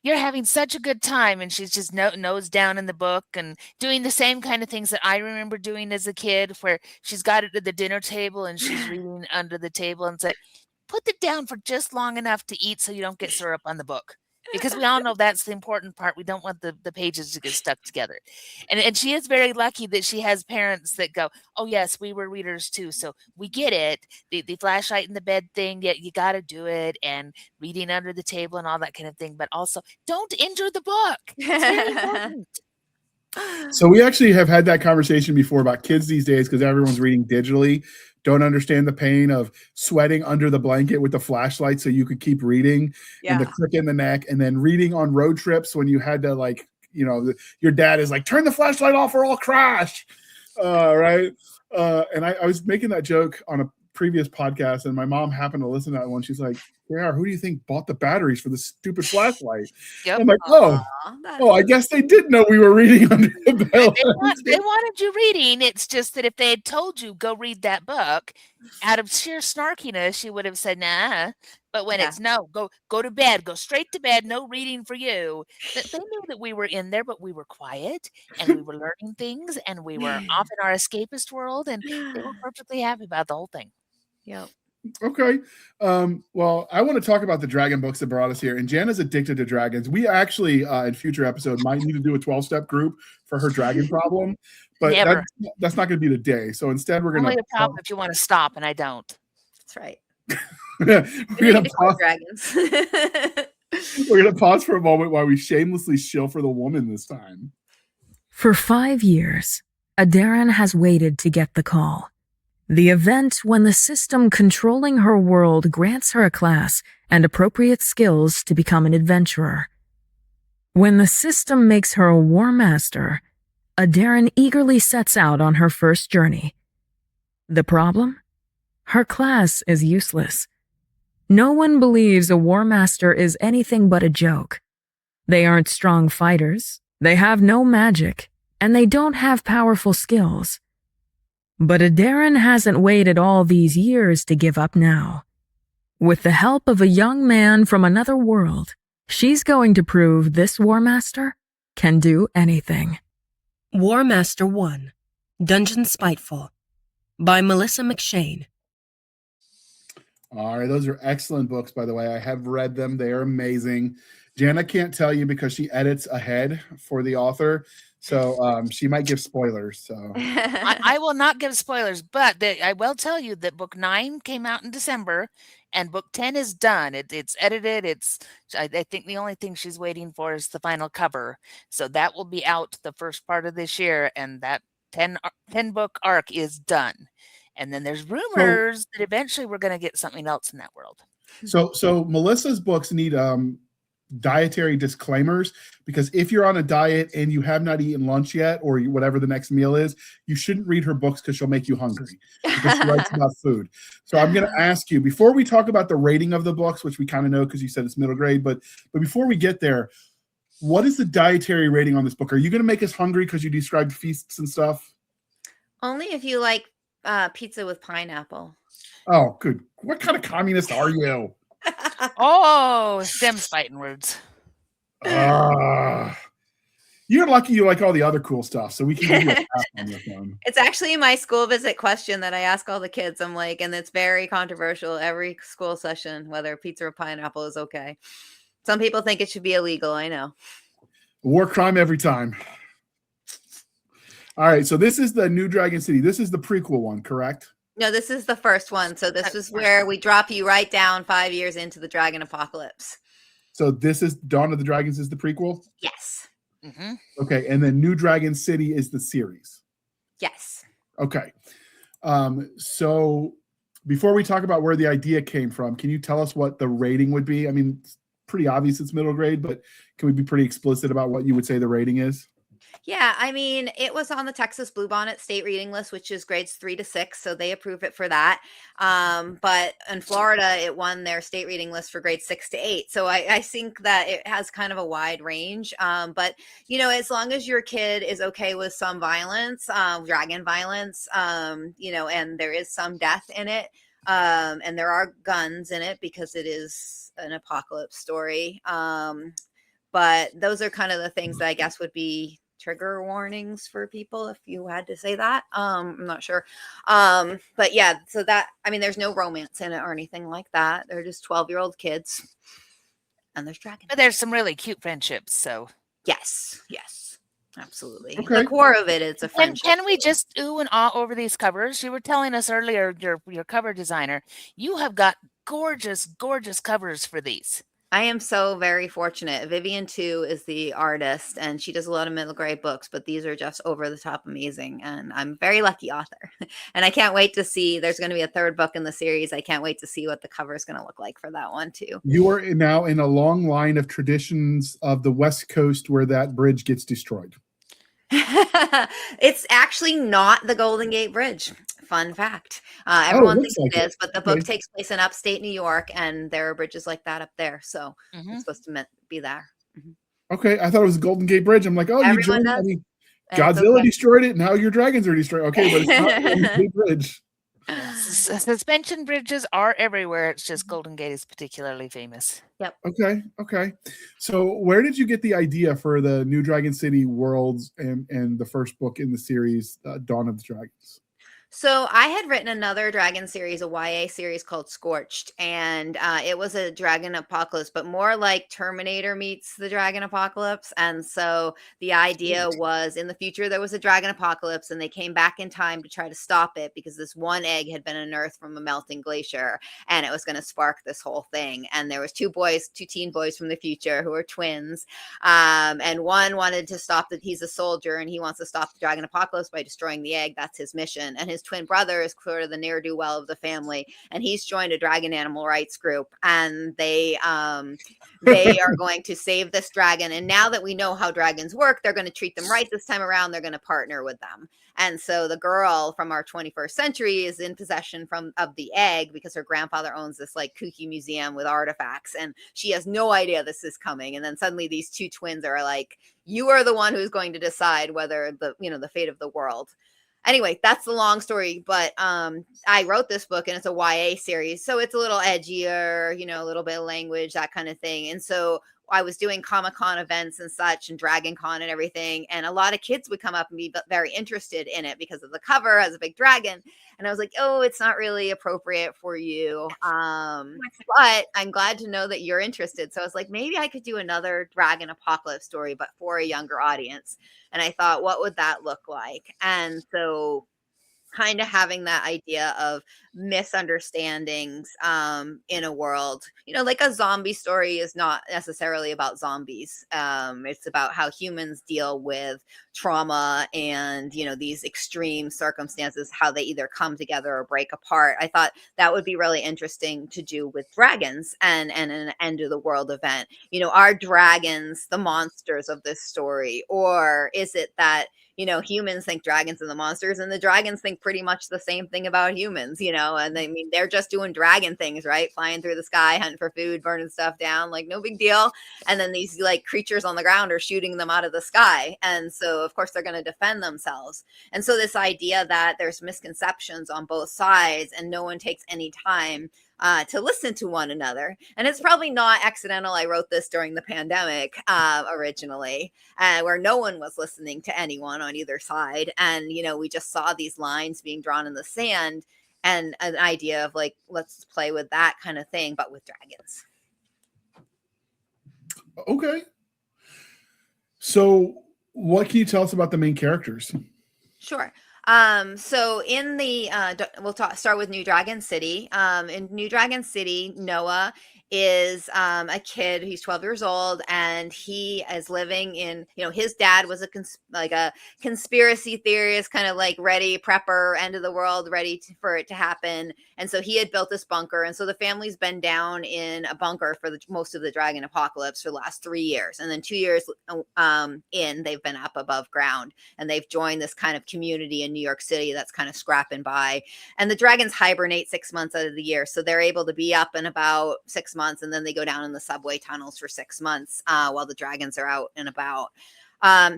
you're having such a good time, and she's just nose down in the book and doing the same kind of things that I remember doing as a kid, where she's got it at the dinner table and she's reading under the table, and it's like, put it down for just long enough to eat so you don't get syrup on the book. Because we all know that's the important part. We don't want the pages to get stuck together. And she is very lucky that she has parents that go, oh, yes, we were readers too. So we get it. The flashlight in the bed thing, yeah, you got to do it. And reading under the table and all that kind of thing. But also, don't injure the book. It's very important. So we actually have had that conversation before about kids these days, because everyone's reading digitally, don't understand the pain of sweating under the blanket with the flashlight so you could keep reading, and the crick in the neck, and then reading on road trips when you had to, like, your dad is like, turn the flashlight off or I'll crash. Right. And I was making that joke on a previous podcast, and my mom happened to listen to that one. She's like, "Yeah, who do you think bought the batteries for the stupid flashlight?" Yep. I'm like, Aw, "Oh, I guess they did know we were reading under the bell." They wanted you reading. It's just that if they had told you, go read that book, out of sheer snarkiness, you would have said, nah. But when Yeah. it's no, go to bed, go straight to bed, no reading for you. They knew that we were in there, but we were quiet and we were learning things and we were off in our escapist world, and they were perfectly happy about the whole thing. Yep. Okay. Well, I want to talk about the dragon books that brought us here. And Jan is addicted to dragons. We actually, in future episode, might need to do a 12-step group for her dragon problem. But that's not going to be today. So instead, we're going Only a problem if you want to stop, and I don't. That's right. we're going to pause. Dragons. We're going to pause for a moment while we shamelessly shill for the woman this time. For 5 years, Adarin has waited to get the call. The event when the system controlling her world grants her a class and appropriate skills to become an adventurer. When the system makes her a war master, Adarin eagerly sets out on her first journey. The problem? Her class is useless. No one believes a war master is anything but a joke. They aren't strong fighters, they have no magic, and they don't have powerful skills. But Adarin hasn't waited all these years to give up now. With the help of a young man from another world, she's going to prove this War Master can do anything. War Master 1, Dungeon Spiteful, by Melissa McShane. All right, those are excellent books, by the way. I have read them. They are amazing. Jana can't tell you because she edits ahead for the author. So she might give spoilers. So I will not give spoilers, but I will tell you that book 9 came out in December, and book 10 is done. It's edited. I think the only thing she's waiting for is the final cover. So that will be out the first part of this year, and that 10 book arc is done. And then there's rumors that eventually we're going to get something else in that world. So Melissa's books need dietary disclaimers, because if you're on a diet and you have not eaten lunch yet, or whatever the next meal is, you shouldn't read her books because she'll make you hungry, because she writes about food. So I'm going to ask you, before we talk about the rating of the books, which we kind of know because you said it's middle grade, but before we get there, what is the dietary rating on this book? Are you going to make us hungry because you described feasts and stuff? Only if you like pizza with pineapple. Oh, good. What kind of communist are you? Oh, them's fighting words. You're lucky you like all the other cool stuff, so we can give you a pass on this one. It's actually my school visit question that I ask all the kids. I'm like, and it's very controversial every school session, whether pizza or pineapple is okay. Some people think it should be illegal. I know. War crime every time. All right, so this is the New Dragon City. This is the prequel one, correct? No, this is the first one. So this is where we drop you right down 5 years into the dragon apocalypse. So this is Dawn of the Dragons is the prequel? Yes. Mm-hmm. Okay, and then New Dragon City is the series. Yes. Okay. So before we talk about where the idea came from, can you tell us what the rating would be? I mean, it's pretty obvious it's middle grade, but can we be pretty explicit about what you would say the rating is? Yeah, I mean, it was on the Texas Bluebonnet state reading list, which is grades 3 to 6, so they approve it for that. But in Florida, it won their state reading list for grades 6 to 8. So I think that it has kind of a wide range. But, you know, as long as your kid is okay with some violence, dragon violence, you know, and there is some death in it, and there are guns in it because it is an apocalypse story. But those are kind of the things that I guess would be trigger warnings for people, if you had to say that. I'm not sure. But yeah, so that, I mean, there's no romance in it or anything like that. They're just 12-year-old kids, and there's dragons. But there's some really cute friendships, so. Yes, absolutely. Okay. The core of it is a friendship. Can we just ooh and ah over these covers? You were telling us earlier, your cover designer, you have got gorgeous, gorgeous covers for these. I am so very fortunate. Vivian too is the artist, and she does a lot of middle grade books, but these are just over the top amazing. And I'm a very lucky author. And I can't wait to see, there's going to be a third book in the series. I can't wait to see what the cover is going to look like for that one too. You are now in a long line of traditions of the West Coast where that bridge gets destroyed. It's actually not the Golden Gate Bridge. Fun fact. Oh, it Everyone looks thinks like it it. is, but the Okay. book takes place in upstate New York, and there are bridges like that up there. So Mhm. it's supposed to be there. Mhm. Okay, I thought it was Golden Gate Bridge. I'm like, oh, you Everyone joined. I does, mean, and it's Godzilla okay. destroyed it. Now your dragons are destroyed. Okay, but it's not Golden Gate Bridge. Suspension bridges are everywhere. It's just Golden Gate is particularly famous. Yep. Okay. So where did you get the idea for the New Dragon City worlds and the first book in the series, Dawn of the Dragons? So I had written another dragon series, a YA series called Scorched, and it was a dragon apocalypse, but more like Terminator meets the dragon apocalypse. And so the idea was in the future there was a dragon apocalypse, and they came back in time to try to stop it because this one egg had been unearthed from a melting glacier, and it was going to spark this whole thing. And there was two teen boys from the future who were twins, and one wanted to stop that. He's a soldier, and he wants to stop the dragon apocalypse by destroying the egg. That's his mission. And his twin brother is sort of the ne'er-do-well of the family, and he's joined a dragon animal rights group, and they are going to save this dragon. And now that we know how dragons work, they're going to treat them right this time around. They're going to partner with them. And so the girl from our 21st century is in possession of the egg because her grandfather owns this like kooky museum with artifacts, and she has no idea this is coming. And then suddenly these two twins are like, you are the one who's going to decide whether the fate of the world. Anyway, that's the long story, but I wrote this book, and it's a YA series, so it's a little edgier, a little bit of language, that kind of thing. And so I was doing Comic-Con events and such, and Dragon Con and everything, and a lot of kids would come up and be very interested in it because of the cover as a big dragon. And I was like, oh, it's not really appropriate for you. But I'm glad to know that you're interested. So I was like, maybe I could do another dragon apocalypse story, but for a younger audience. And I thought, what would that look like? And so kind of having that idea of misunderstandings in a world, like a zombie story is not necessarily about zombies. It's about how humans deal with trauma and, these extreme circumstances, how they either come together or break apart. I thought that would be really interesting to do with dragons and an end of the world event. Are dragons the monsters of this story? Or is it that humans think dragons are the monsters, and the dragons think pretty much the same thing about humans, and they're just doing dragon things, right? Flying through the sky, hunting for food, burning stuff down, like no big deal. And then these like creatures on the ground are shooting them out of the sky. And so of course they're going to defend themselves. And so this idea that there's misconceptions on both sides and no one takes any time to listen to one another. And it's probably not accidental. I wrote this during the pandemic originally, where no one was listening to anyone on either side. And, we just saw these lines being drawn in the sand, and an idea of like, let's play with that kind of thing, but with dragons. Okay. So what can you tell us about the main characters? Sure. So in the start with New Dragon City. In New Dragon City, Noah is a kid. He's 12 years old, and he is living in, his dad was a conspiracy theorist, kind of like ready prepper, end of the world, ready for it to happen. And so he had built this bunker, and so the family's been down in a bunker for most of the dragon apocalypse for the last 3 years, and then 2 years in, they've been up above ground, and they've joined this kind of community in New York City that's kind of scrapping by. And the dragons hibernate 6 months out of the year, so they're able to be up and about 6 months, and then they go down in the subway tunnels for 6 months while the dragons are out and about.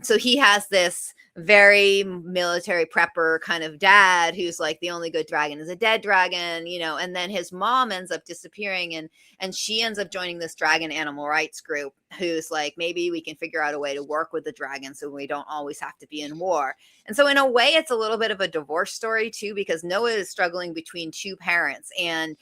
So he has this very military prepper kind of dad who's like, the only good dragon is a dead dragon, and then his mom ends up disappearing, and she ends up joining this dragon animal rights group who's like, maybe we can figure out a way to work with the dragon so we don't always have to be in war. And so in a way, it's a little bit of a divorce story too, because Noah is struggling between two parents, and,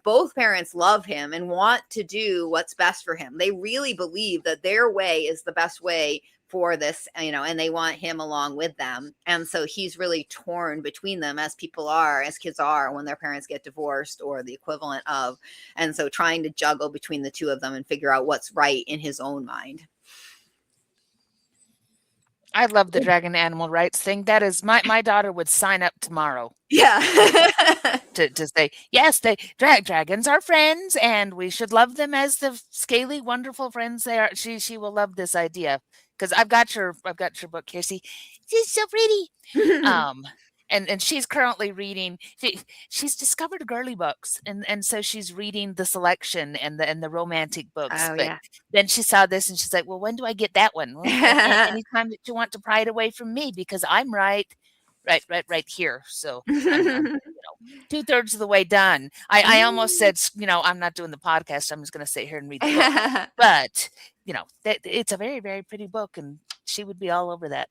both parents love him and want to do what's best for him. They really believe that their way is the best way for this, and they want him along with them. And so he's really torn between them, as kids are when their parents get divorced or the equivalent of. And so trying to juggle between the two of them and figure out what's right in his own mind. I love the dragon animal rights thing. That is, my daughter would sign up tomorrow. Yeah. to say, yes, dragons are friends, and we should love them as the scaly, wonderful friends they are. She will love this idea, because I've got your book here. See, she's so pretty. and she's currently reading. She's discovered girly books, and so she's reading the selection and the romantic books. Oh But yeah. then she saw this and she's like, "Well, when do I get that one?" Well, anytime that you want to pry it away from me, because I'm right here. So I'm 2/3 of the way done. I almost said, I'm not doing the podcast. I'm just going to sit here and read the book. But it's a very, very pretty book, and she would be all over that.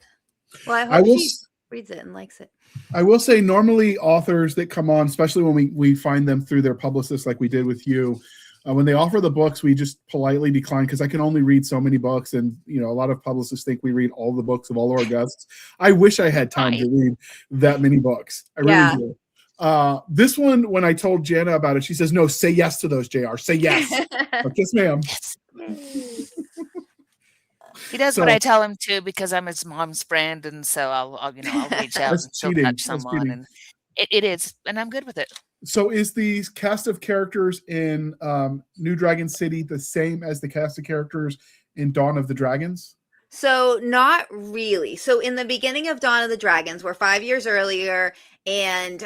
Well, I I hope will she s- reads it and likes it. I will say, normally authors that come on, especially when we find them through their publicists, like we did with you, when they offer the books, we just politely decline, because I can only read so many books, and a lot of publicists think we read all the books of all of our guests. I wish I had time to read that many books. I really do. This one, when I told Jana about it, she says, "No, say yes to those, JR. Say yes." Like, yes, ma'am. He does what I tell him to, because I'm his mom's friend, and so I'll reach out and still touch someone, and it is, and I'm good with it. So is the cast of characters in New Dragon City the same as the cast of characters in Dawn of the Dragons? So not really. So in the beginning of Dawn of the Dragons, we're 5 years earlier, and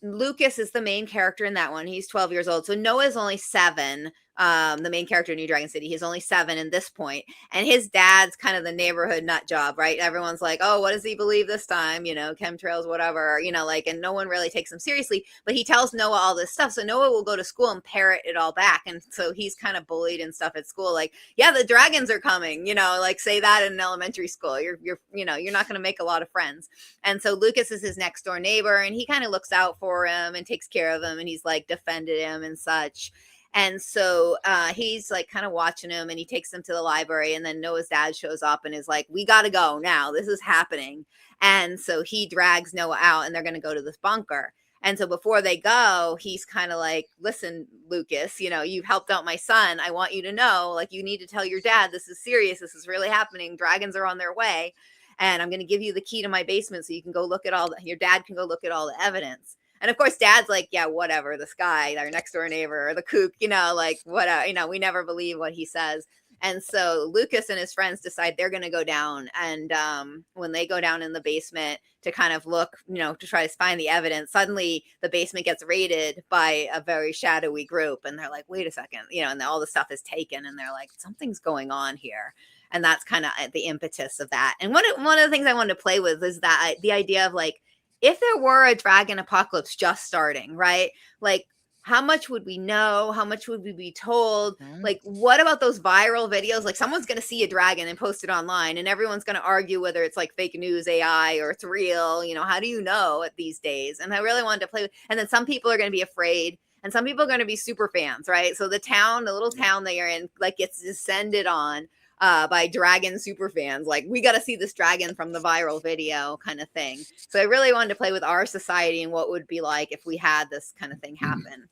Lucas is the main character in that one. He's 12 years old. So Noah's only 7. The main character in New Dragon City, he's only 7 in this point, and his dad's kind of the neighborhood nut job, right? Everyone's like, "Oh, what does he believe this time? Chemtrails, whatever." And no one really takes him seriously. But he tells Noah all this stuff, so Noah will go to school and parrot it all back, and so he's kind of bullied and stuff at school, like, "Yeah, the dragons are coming." Say that in elementary school. You're not going to make a lot of friends. And so Lucas is his next door neighbor, and he kind of looks out for him and takes care of him, and he's like defended him and such. And so he's like kind of watching him, and he takes him to the library, and then Noah's dad shows up and is like, "We got to go now. This is happening." And so he drags Noah out, and they're going to go to this bunker. And so before they go, he's kind of like, "Listen, Lucas, you've helped out my son. I want you to know, like, you need to tell your dad this is serious. This is really happening. Dragons are on their way. And I'm going to give you the key to my basement so you can go look at your dad can go look at all the evidence." And of course, Dad's like, "Yeah, whatever. This guy, our next door neighbor, or the kook, whatever. We never believe what he says." And so Lucas and his friends decide they're going to go down. And when they go down in the basement to kind of look, to try to find the evidence, suddenly the basement gets raided by a very shadowy group. And they're like, "Wait a second," and all the stuff is taken. And they're like, "Something's going on here." And that's kind of the impetus of that. And one of the things I wanted to play with is that the idea of like, if there were a dragon apocalypse just starting, right? Like, how much would we know? How much would we be told? Like, what about those viral videos? Like, someone's going to see a dragon and post it online, and everyone's going to argue whether it's like fake news AI or it's real. How do you know at these days? And I really wanted to play with, and then some people are going to be afraid, and some people are going to be super fans, right? So the little town that you're in, like, gets descended on by dragon super fans. Like, we got to see this dragon from the viral video kind of thing. So I really wanted to play with our society and what would be like if we had this kind of thing happen.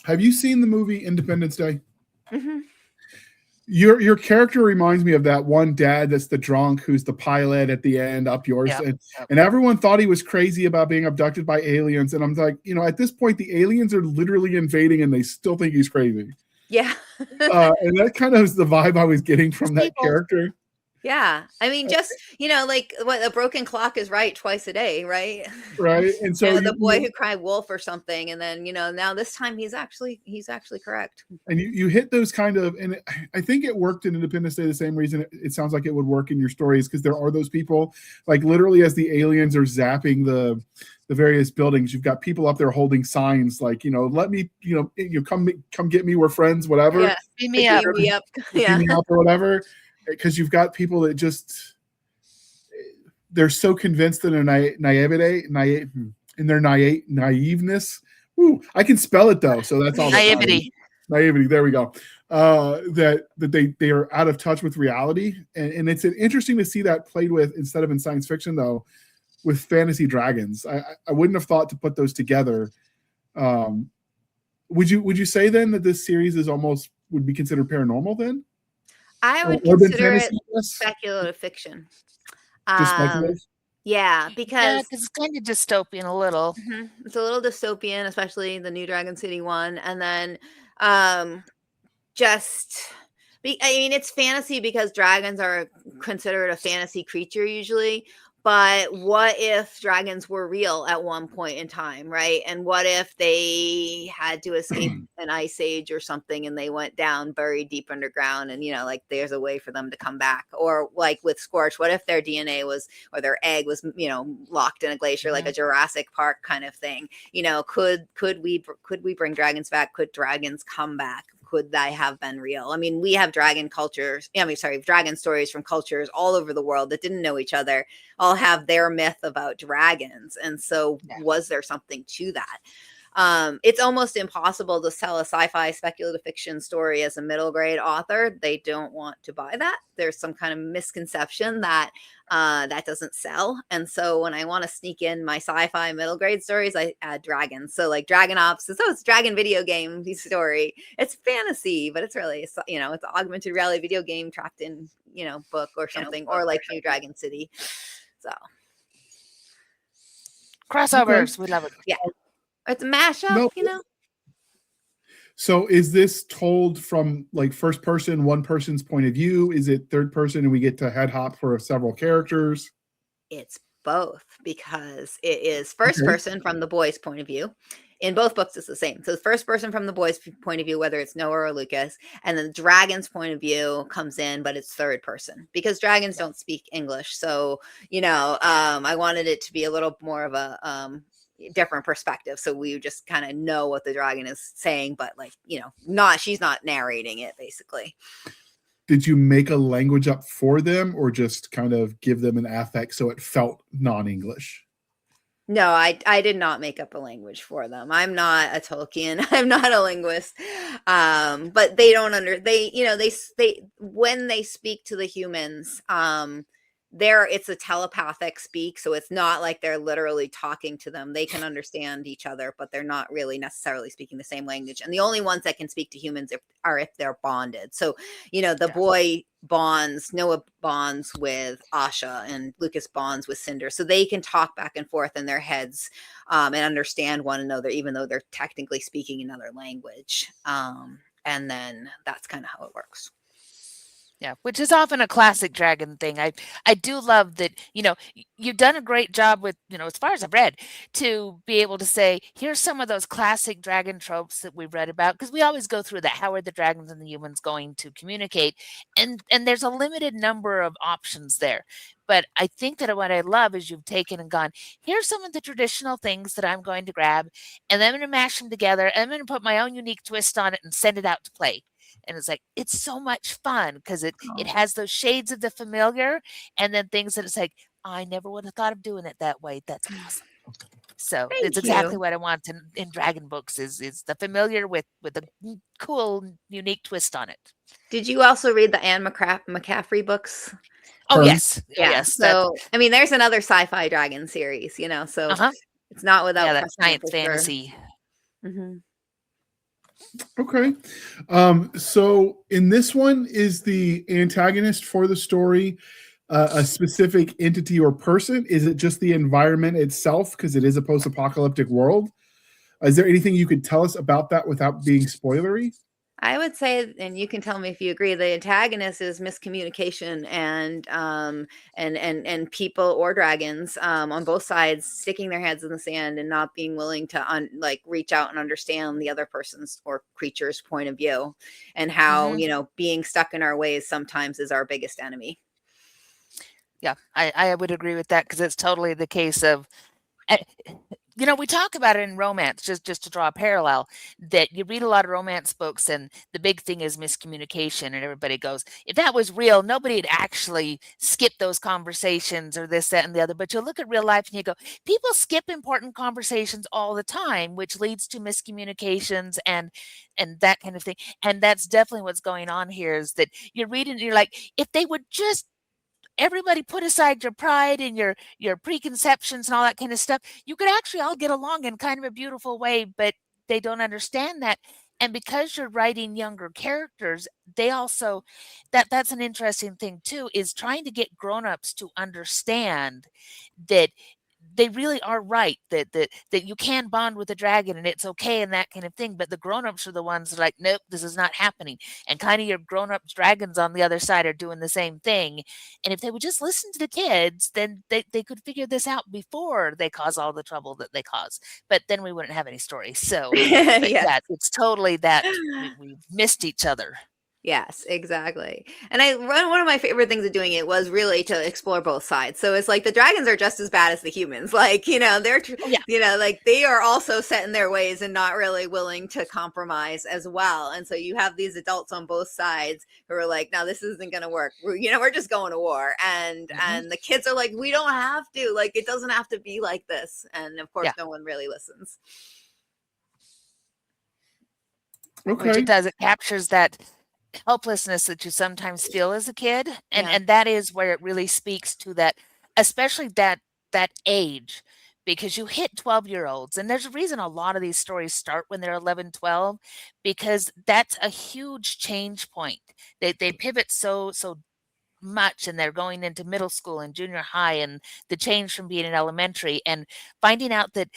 Have you seen the movie Independence Day? Mm-hmm. Your character reminds me of that one dad that's the drunk who's the pilot at the end, Up Yours. Yep. And everyone thought he was crazy about being abducted by aliens. And I'm like, at this point, the aliens are literally invading and they still think he's crazy. Yeah. And that kind of is the vibe I was getting from that character. Yeah. I mean, just, like what a broken clock is right twice a day, right? Right. And so the boy who cried wolf or something. And then, now this time he's actually correct. And you hit those kind of, and I think it worked in Independence Day the same reason it sounds like it would work in your stories, because there are those people, like literally as the aliens are zapping the various buildings, you've got people up there holding signs like, let me, come get me, we're friends, whatever. Yeah. Beam me up. Yeah. Beam me up or whatever. Because you've got people that just, they're so convinced in their naiveness. Ooh, I can spell it though, so that's all. Naivety. There we go. That they are out of touch with reality, and it's interesting to see that played with, instead of in science fiction though, with fantasy dragons. I wouldn't have thought to put those together. Would you say then that this series would be considered paranormal then? I would consider it speculative fiction. Just speculative? Yeah, because it's kind of dystopian a little. Mm-hmm. It's a little dystopian, especially the New Dragon City one. And then it's fantasy because dragons are considered a fantasy creature usually. But what if dragons were real at one point in time, right? And what if they had to escape an ice age or something and they went down buried deep underground and, like there's a way for them to come back? Or like with Scorch, what if their DNA was, or their egg was, locked in a glacier, like a Jurassic Park kind of thing? Could we bring dragons back? Could dragons come back? Could they have been real? I mean, we have dragon stories from cultures all over the world that didn't know each other, all have their myth about dragons. And so was there something to that? It's almost impossible to sell a sci-fi speculative fiction story as a middle grade author. They don't want to buy that. There's some kind of misconception that that doesn't sell. And so when I want to sneak in my sci-fi middle grade stories, I add dragons. So like Dragon Ops, so it's dragon video game story. It's fantasy, but it's really, it's an augmented reality video game trapped in, book or something, or like New Dragon City. So crossovers, we love it. Yeah. It's a mashup, So is this told from like first person, one person's point of view? Is it third person and we get to head hop for several characters? It's both, because it is first person from the boy's point of view. In both books, it's the same. So the first person from the boy's point of view, whether it's Noah or Lucas, and then the dragon's point of view comes in, but it's third person because dragons don't speak English. So, I wanted it to be a little more of a different perspective. So we just kind of know what the dragon is saying, but like, she's not narrating it basically. Did you make a language up for them or just kind of give them an affect so it felt non-English? No, I did not make up a language for them. I'm not a Tolkien. I'm not a linguist. But they don't they when they speak to the humans, it's a telepathic speak, so it's not like they're literally talking to them. They can understand each other, but they're not really necessarily speaking the same language. And the only ones that can speak to humans are if they're bonded. So, boy Noah bonds with Asha, and Lucas bonds with Cinder, so they can talk back and forth in their heads and understand one another, even though they're technically speaking another language. And then that's kind of how it works. Yeah, which is often a classic dragon thing. I do love that, you've done a great job with, as far as I've read, to be able to say, here's some of those classic dragon tropes that we've read about, because we always go through that. How are the dragons and the humans going to communicate? And there's a limited number of options there. But I think that what I love is you've taken and gone, here's some of the traditional things that I'm going to grab, and then I'm going to mash them together, and I'm going to put my own unique twist on it and send it out to play. And it's like, it's so much fun because it has those shades of the familiar, and then things that it's like, I never would have thought of doing it that way. That's awesome. So it's exactly what I want in dragon books is the familiar with a cool, unique twist on it. Did you also read the Anne McCaffrey books? Oh, yes. Yeah. Yes. So, I mean, there's another sci-fi dragon series, so it's not without that science fantasy. Sure. Mm-hmm. Okay. So in this one, is the antagonist for the story a specific entity or person? Is it just the environment itself because it is a post-apocalyptic world? Is there anything you could tell us about that without being spoilery? I would say, and you can tell me if you agree, the antagonist is miscommunication and people or dragons on both sides sticking their heads in the sand and not being willing to reach out and understand the other person's or creature's point of view, and how being stuck in our ways sometimes is our biggest enemy. Yeah, I would agree with that, because it's totally the case of, we talk about it in romance, just to draw a parallel, that you read a lot of romance books and the big thing is miscommunication, and everybody goes, if that was real, nobody would actually skip those conversations or this, that, and the other. But you look at real life and you go, people skip important conversations all the time, which leads to miscommunications and that kind of thing. And that's definitely what's going on here, is that you're reading and you're like, if they would just everybody put aside your pride and your preconceptions and all that kind of stuff, you could actually all get along in kind of a beautiful way, but they don't understand that. And because you're writing younger characters, they also, that's an interesting thing too, is trying to get grown-ups to understand that they really are right that you can bond with a dragon and it's okay and that kind of thing. But the grown-ups are the ones that are like, nope, this is not happening. And kind of your grown-up dragons on the other side are doing the same thing. And if they would just listen to the kids, then they could figure this out before they cause all the trouble that they cause. But then we wouldn't have any stories. So, but Yes. yeah, it's totally that we've missed each other. Yes, exactly. And one of my favorite things of doing it was really to explore both sides. So it's like the dragons are just as bad as the humans. Like, they're, like they are also set in their ways and not really willing to compromise as well. And so you have these adults on both sides who are like, no, this isn't going to work. We're just going to war. And the kids are like, we don't have to. Like, it doesn't have to be like this. And of course, no one really listens. Okay. Which it does. It captures that helplessness that you sometimes feel as a kid, and that is where it really speaks to that, especially that age, because you hit 12-year-olds, and there's a reason a lot of these stories start when they're 11, 12, because that's a huge change point. They pivot so much, and they're going into middle school and junior high, and the change from being in elementary and finding out that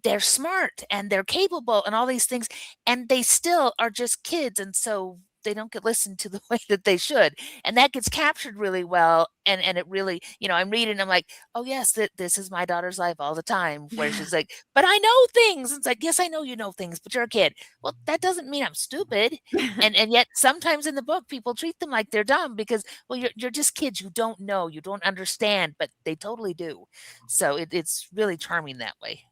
they're smart and they're capable and all these things, and they still are just kids, and so they don't get listened to the way that they should. And that gets captured really well. And it really, I'm reading, I'm like, oh yes, this is my daughter's life all the time, where she's like, but I know things. It's like, yes, I know you know things, but you're a kid. Well, that doesn't mean I'm stupid. And yet sometimes in the book, people treat them like they're dumb because, well, you're just kids. You don't know, you don't understand, but they totally do. So it's really charming that way.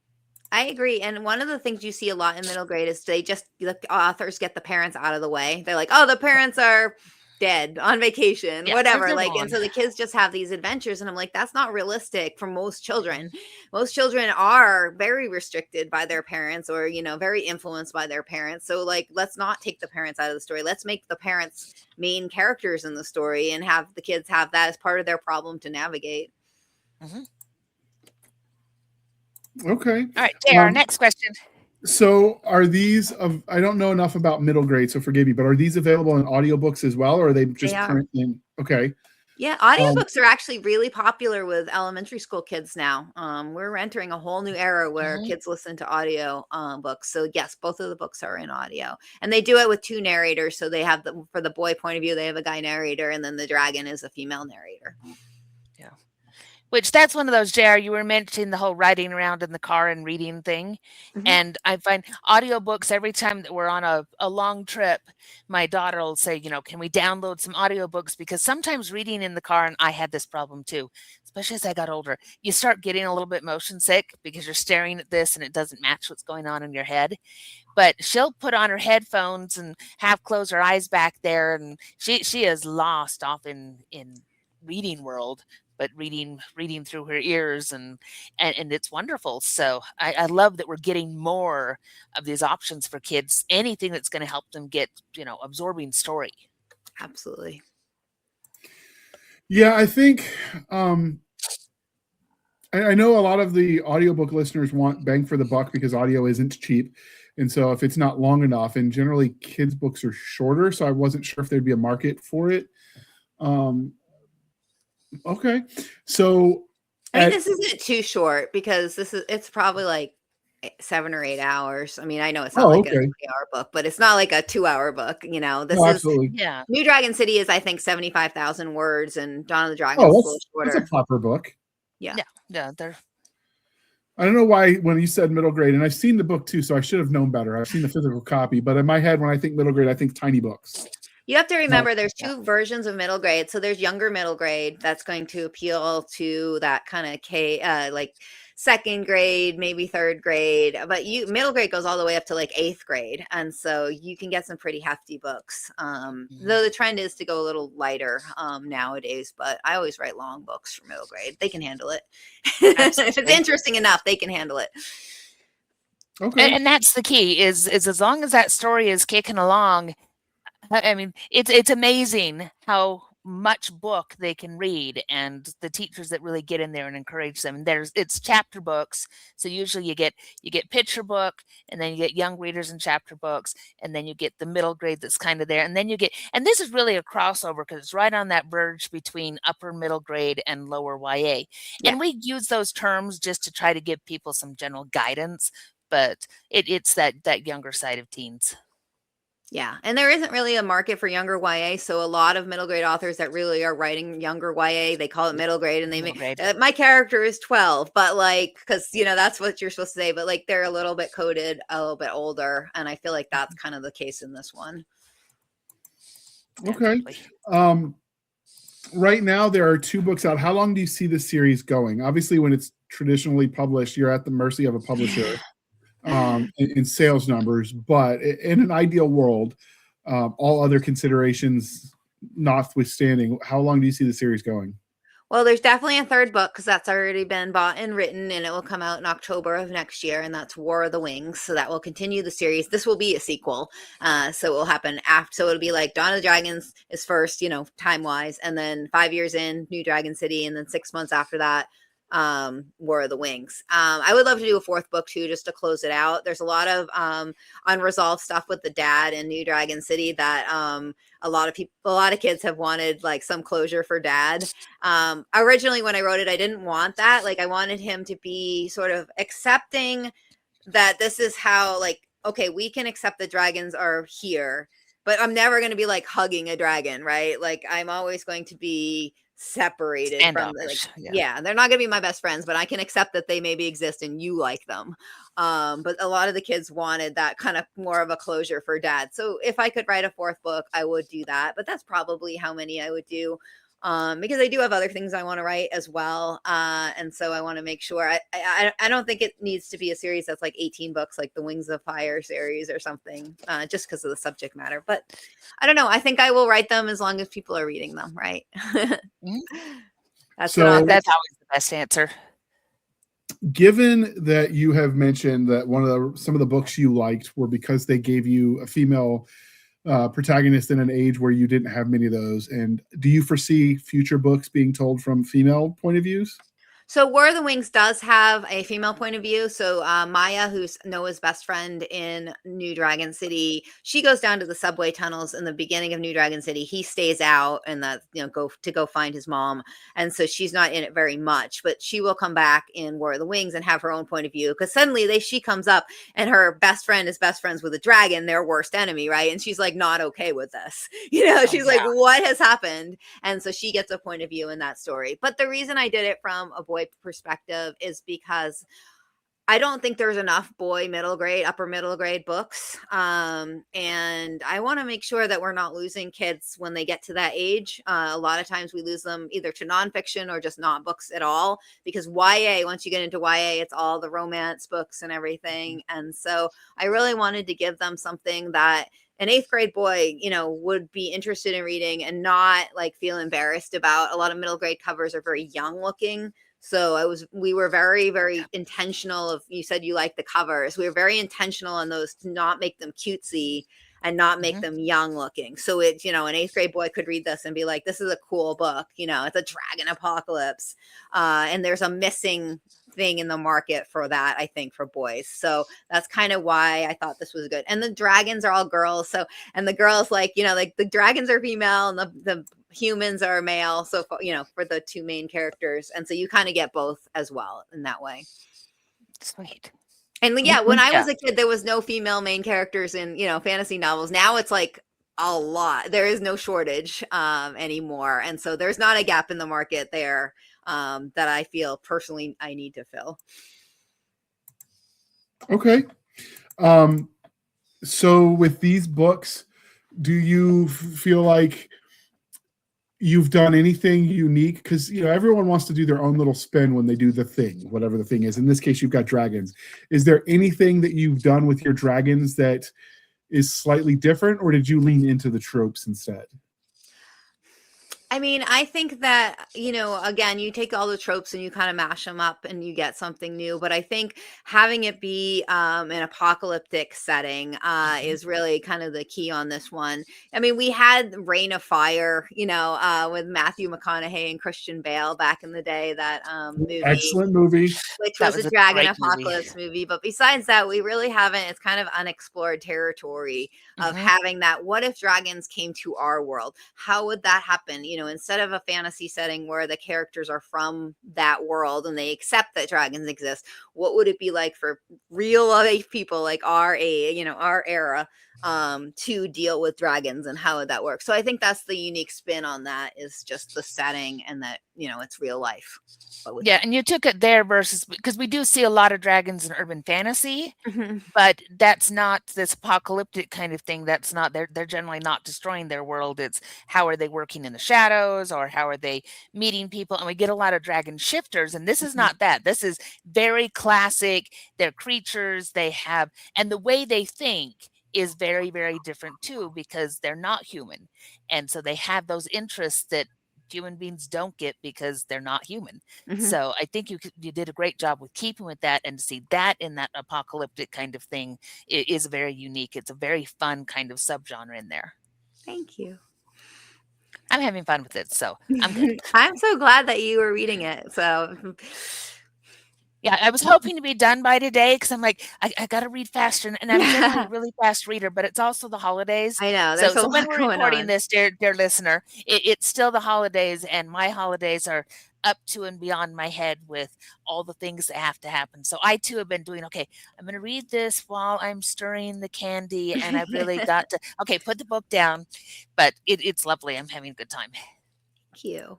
I agree. And one of the things you see a lot in middle grade is the authors get the parents out of the way. They're like, oh, the parents are dead on vacation, whatever. Like, and so the kids just have these adventures. And I'm like, that's not realistic for most children. Most children are very restricted by their parents or, very influenced by their parents. So like, let's not take the parents out of the story. Let's make the parents main characters in the story and have the kids have that as part of their problem to navigate. Mm-hmm. Okay. All right, JR, next question. So are these I don't know enough about middle grade, so forgive me, but are these available in audiobooks as well, or are they just currently? Okay. Yeah, audiobooks are actually really popular with elementary school kids now. We're entering a whole new era where kids listen to audio books. So yes, both of the books are in audio, and they do it with two narrators. So they have for the boy point of view, they have a guy narrator, and then the dragon is a female narrator. Yeah. Which that's one of those, JR, you were mentioning the whole riding around in the car and reading thing. And I find audiobooks, every time that we're on a long trip, my daughter will say, can we download some audiobooks? Because sometimes reading in the car, and I had this problem too, especially as I got older, you start getting a little bit motion sick because you're staring at this and it doesn't match what's going on in your head. But she'll put on her headphones and half close her eyes back there, and she is lost off in reading world, but reading through her ears, and it's wonderful. So I love that we're getting more of these options for kids, anything that's going to help them get, absorbing story. Absolutely. Yeah, I think I know a lot of the audiobook listeners want bang for the buck because audio isn't cheap. And so if it's not long enough, and generally kids' books are shorter, so I wasn't sure if there'd be a market for it. Okay, so this isn't too short because it's probably like 7 or 8 hours. I mean, I know it's not like a 3-hour book, but it's not like a 2-hour book. Absolutely. New Dragon City is, I think, 75,000 words, and Dawn of the Dragon is a little shorter. That's a proper book. Yeah. They're. I don't know why when you said middle grade, and I've seen the book too, so I should have known better. I've seen the physical copy, but in my head, when I think middle grade, I think tiny books. You have to remember there's two versions of middle grade. So there's younger middle grade that's going to appeal to that kind of like second grade, maybe third grade. But middle grade goes all the way up to like 8th grade. And so you can get some pretty hefty books. Though the trend is to go a little lighter nowadays. But I always write long books for middle grade. They can handle it. If it's interesting enough, they can handle it. Okay. And that's the key is as long as that story is kicking along. I mean, it's amazing how much book they can read, and the teachers that really get in there and encourage them. It's chapter books. So usually you get picture book, and then you get young readers and chapter books, and then you get the middle grade that's kind of there. And then you get, and this is really a crossover because it's right on that verge between upper middle grade and lower YA. Yeah. And we use those terms just to try to give people some general guidance, but it's that younger side of teens. Yeah, and there isn't really a market for younger YA, so a lot of middle grade authors that really are writing younger YA, they call it middle grade, and they Middle make grade. my character is 12, but like, because that's what you're supposed to say, but like they're a little bit coded, a little bit older, and I feel like that's kind of the case in this one. Yeah, Okay. totally. Right now there are 2 books out. How long do you see this series going? Obviously, when it's traditionally published, you're at the mercy of a publisher in sales numbers, but in an ideal world, all other considerations notwithstanding, how long do you see the series going? Well, there's definitely a 3rd book because that's already been bought and written, and it will come out in October of next year, and that's War of the Wings. So that will continue the series. This will be a sequel. So it will happen after. So it'll be like Dawn of the Dragons is first, time wise, and then 5 years in, New Dragon City, and then 6 months after that, War of the Wings. I would love to do a 4th book too, just to close it out. There's a lot of unresolved stuff with the dad in New Dragon City that a lot of kids have wanted like some closure for dad. Originally when I wrote it, I didn't want that. Like I wanted him to be sort of accepting that this is how, like, okay, we can accept the dragons are here, but I'm never going to be like hugging a dragon, right? Like I'm always going to be separated from the, yeah, they're not going to be my best friends, but I can accept that they maybe exist and you like them. But a lot of the kids wanted that kind of more of a closure for dad. So if I could write a 4th book, I would do that, but that's probably how many I would do. Because I do have other things I want to write as well. And so I want to make sure I don't think it needs to be a series that's like 18 books, like the Wings of Fire series or something, just because of the subject matter. But I don't know. I think I will write them as long as people are reading them. Right. That's always the best answer. Given that you have mentioned that some of the books you liked were because they gave you a female protagonist in an age where you didn't have many of those, and do you foresee future books being told from female point of views? So War of the Wings does have a female point of view. So Maya, who's Noah's best friend in New Dragon City, she goes down to the subway tunnels in the beginning of New Dragon City. He stays out and go find his mom. And so she's not in it very much, but she will come back in War of the Wings and have her own point of view, because suddenly she comes up and her best friend is best friends with a dragon, their worst enemy, right? And she's like not okay with this. She's like, what has happened? And so she gets a point of view in that story. But the reason I did it from a boy perspective is because I don't think there's enough boy middle grade, upper middle grade books. And I want to make sure that we're not losing kids when they get to that age. A lot of times we lose them either to nonfiction or just not books at all, because YA, once you get into YA, it's all the romance books and everything. And so I really wanted to give them something that an 8th grade boy, would be interested in reading and not like feel embarrassed about. A lot of middle grade covers are very young looking. So we were very, very intentional you said you like the covers. We were very intentional on those to not make them cutesy and not make them young looking. So an 8th grade boy could read this and be like, this is a cool book. It's a dragon apocalypse. And there's a missing thing in the market for that, I think, for boys. So that's kind of why I thought this was good. And the dragons are all girls. So, and the girls like the dragons are female and the humans are male. So, for the 2 main characters. And so you kind of get both as well in that way. Sweet. And when I was a kid, there was no female main characters in, fantasy novels. Now it's like a lot. There is no shortage anymore. And so there's not a gap in the market there that I feel personally I need to fill. Okay. So with these books, do you feel like you've done anything unique? Because everyone wants to do their own little spin when they do the thing, whatever the thing is. In this case, you've got dragons. Is there anything that you've done with your dragons that is slightly different, or did you lean into the tropes instead? I mean, I think that, again, you take all the tropes and you kind of mash them up and you get something new. But I think having it be an apocalyptic setting is really kind of the key on this one. I mean, we had Reign of Fire, with Matthew McConaughey and Christian Bale back in the day, that movie. Excellent movie. Which That was was a a dragon great movie. apocalypse movie. But besides that, we really haven't. It's kind of unexplored territory of having that. What if dragons came to our world? How would that happen? Instead of a fantasy setting where the characters are from that world and they accept that dragons exist, what would it be like for real life people like our age, our era, to deal with dragons, and how would that work? So I think that's the unique spin on that, is just the setting and that, it's real life. Yeah, and you took it there versus, because we do see a lot of dragons in urban fantasy, but that's not this apocalyptic kind of thing. That's not, they're generally not destroying their world. It's how are they working in the shadows, or how are they meeting people? And we get a lot of dragon shifters, and this is not that. This is very classic. They're creatures, they have, and the way they think is very, very different too, because they're not human. And so they have those interests that human beings don't get because they're not human. So I think you did a great job with keeping with that, and to see that in that apocalyptic kind of thing is very unique. It's a very fun kind of subgenre in there. Thank you. I'm having fun with it, so I'm good. I'm so glad that you were reading it. So Yeah, I was hoping to be done by today, because I'm like, I got to read faster, and I'm generally a really fast reader, but it's also the holidays. I know there's a So when lot we're going recording on. this, dear listener, it's still the holidays, and my holidays are up to and beyond my head with all the things that have to happen. So I too have been doing, okay, I'm going to read this while I'm stirring the candy, and I've really got to, okay, put the book down, but it's lovely. I'm having a good time. Thank you.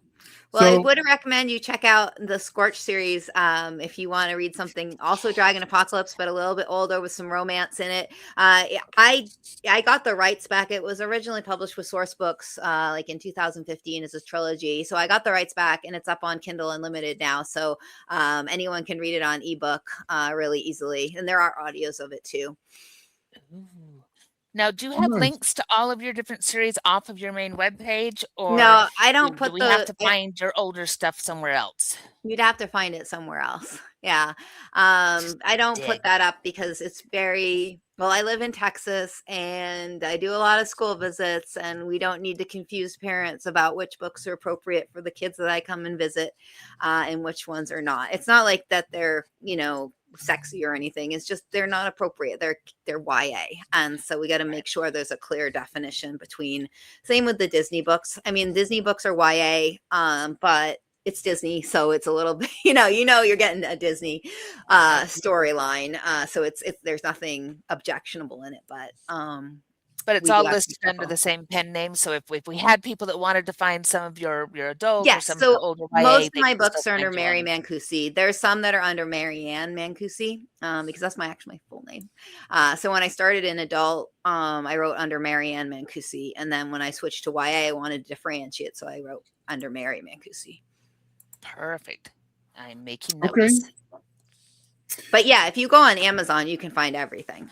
Well, I So- would recommend you check out the Scorch series if you want to read something also Dragon Apocalypse, but a little bit older with some romance in it. I got the rights back. It was originally published with Source Books like in 2015 as a trilogy. So I got the rights back, and it's up on Kindle Unlimited now. So anyone can read it on ebook really easily. And there are audios of it too. Ooh. Now, do you have Nice. links to all of your different series off of your main webpage, or No, I don't do put we have to find your older stuff somewhere else? You'd have to find it somewhere else. Yeah. I don't Dig. put that up because it's I live in Texas and I do a lot of school visits, and we don't need to confuse parents about which books are appropriate for the kids that I come and visit and which ones are not. It's not like that they're, sexy or anything. It's just they're not appropriate. They're YA. And so we got to make sure there's a clear definition between, same with the Disney books. I mean, Disney books are YA, but it's Disney, so it's a little bit, you're getting a Disney storyline. So it's there's nothing objectionable in it, but it's we all do have to be listed under careful. the same pen name. So if we had people that wanted to find some of your adult or Yes, some of the so older YA, most of they my can books still are under find you Mari on- Mancusi. There's some that are under Mari Mancusi because that's my full name. So when I started in adult, I wrote under Mari Mancusi, and then when I switched to YA, I wanted to differentiate, so I wrote under Mari Mancusi. Perfect. I'm making Okay. notes. But yeah, if you go on Amazon, you can find everything.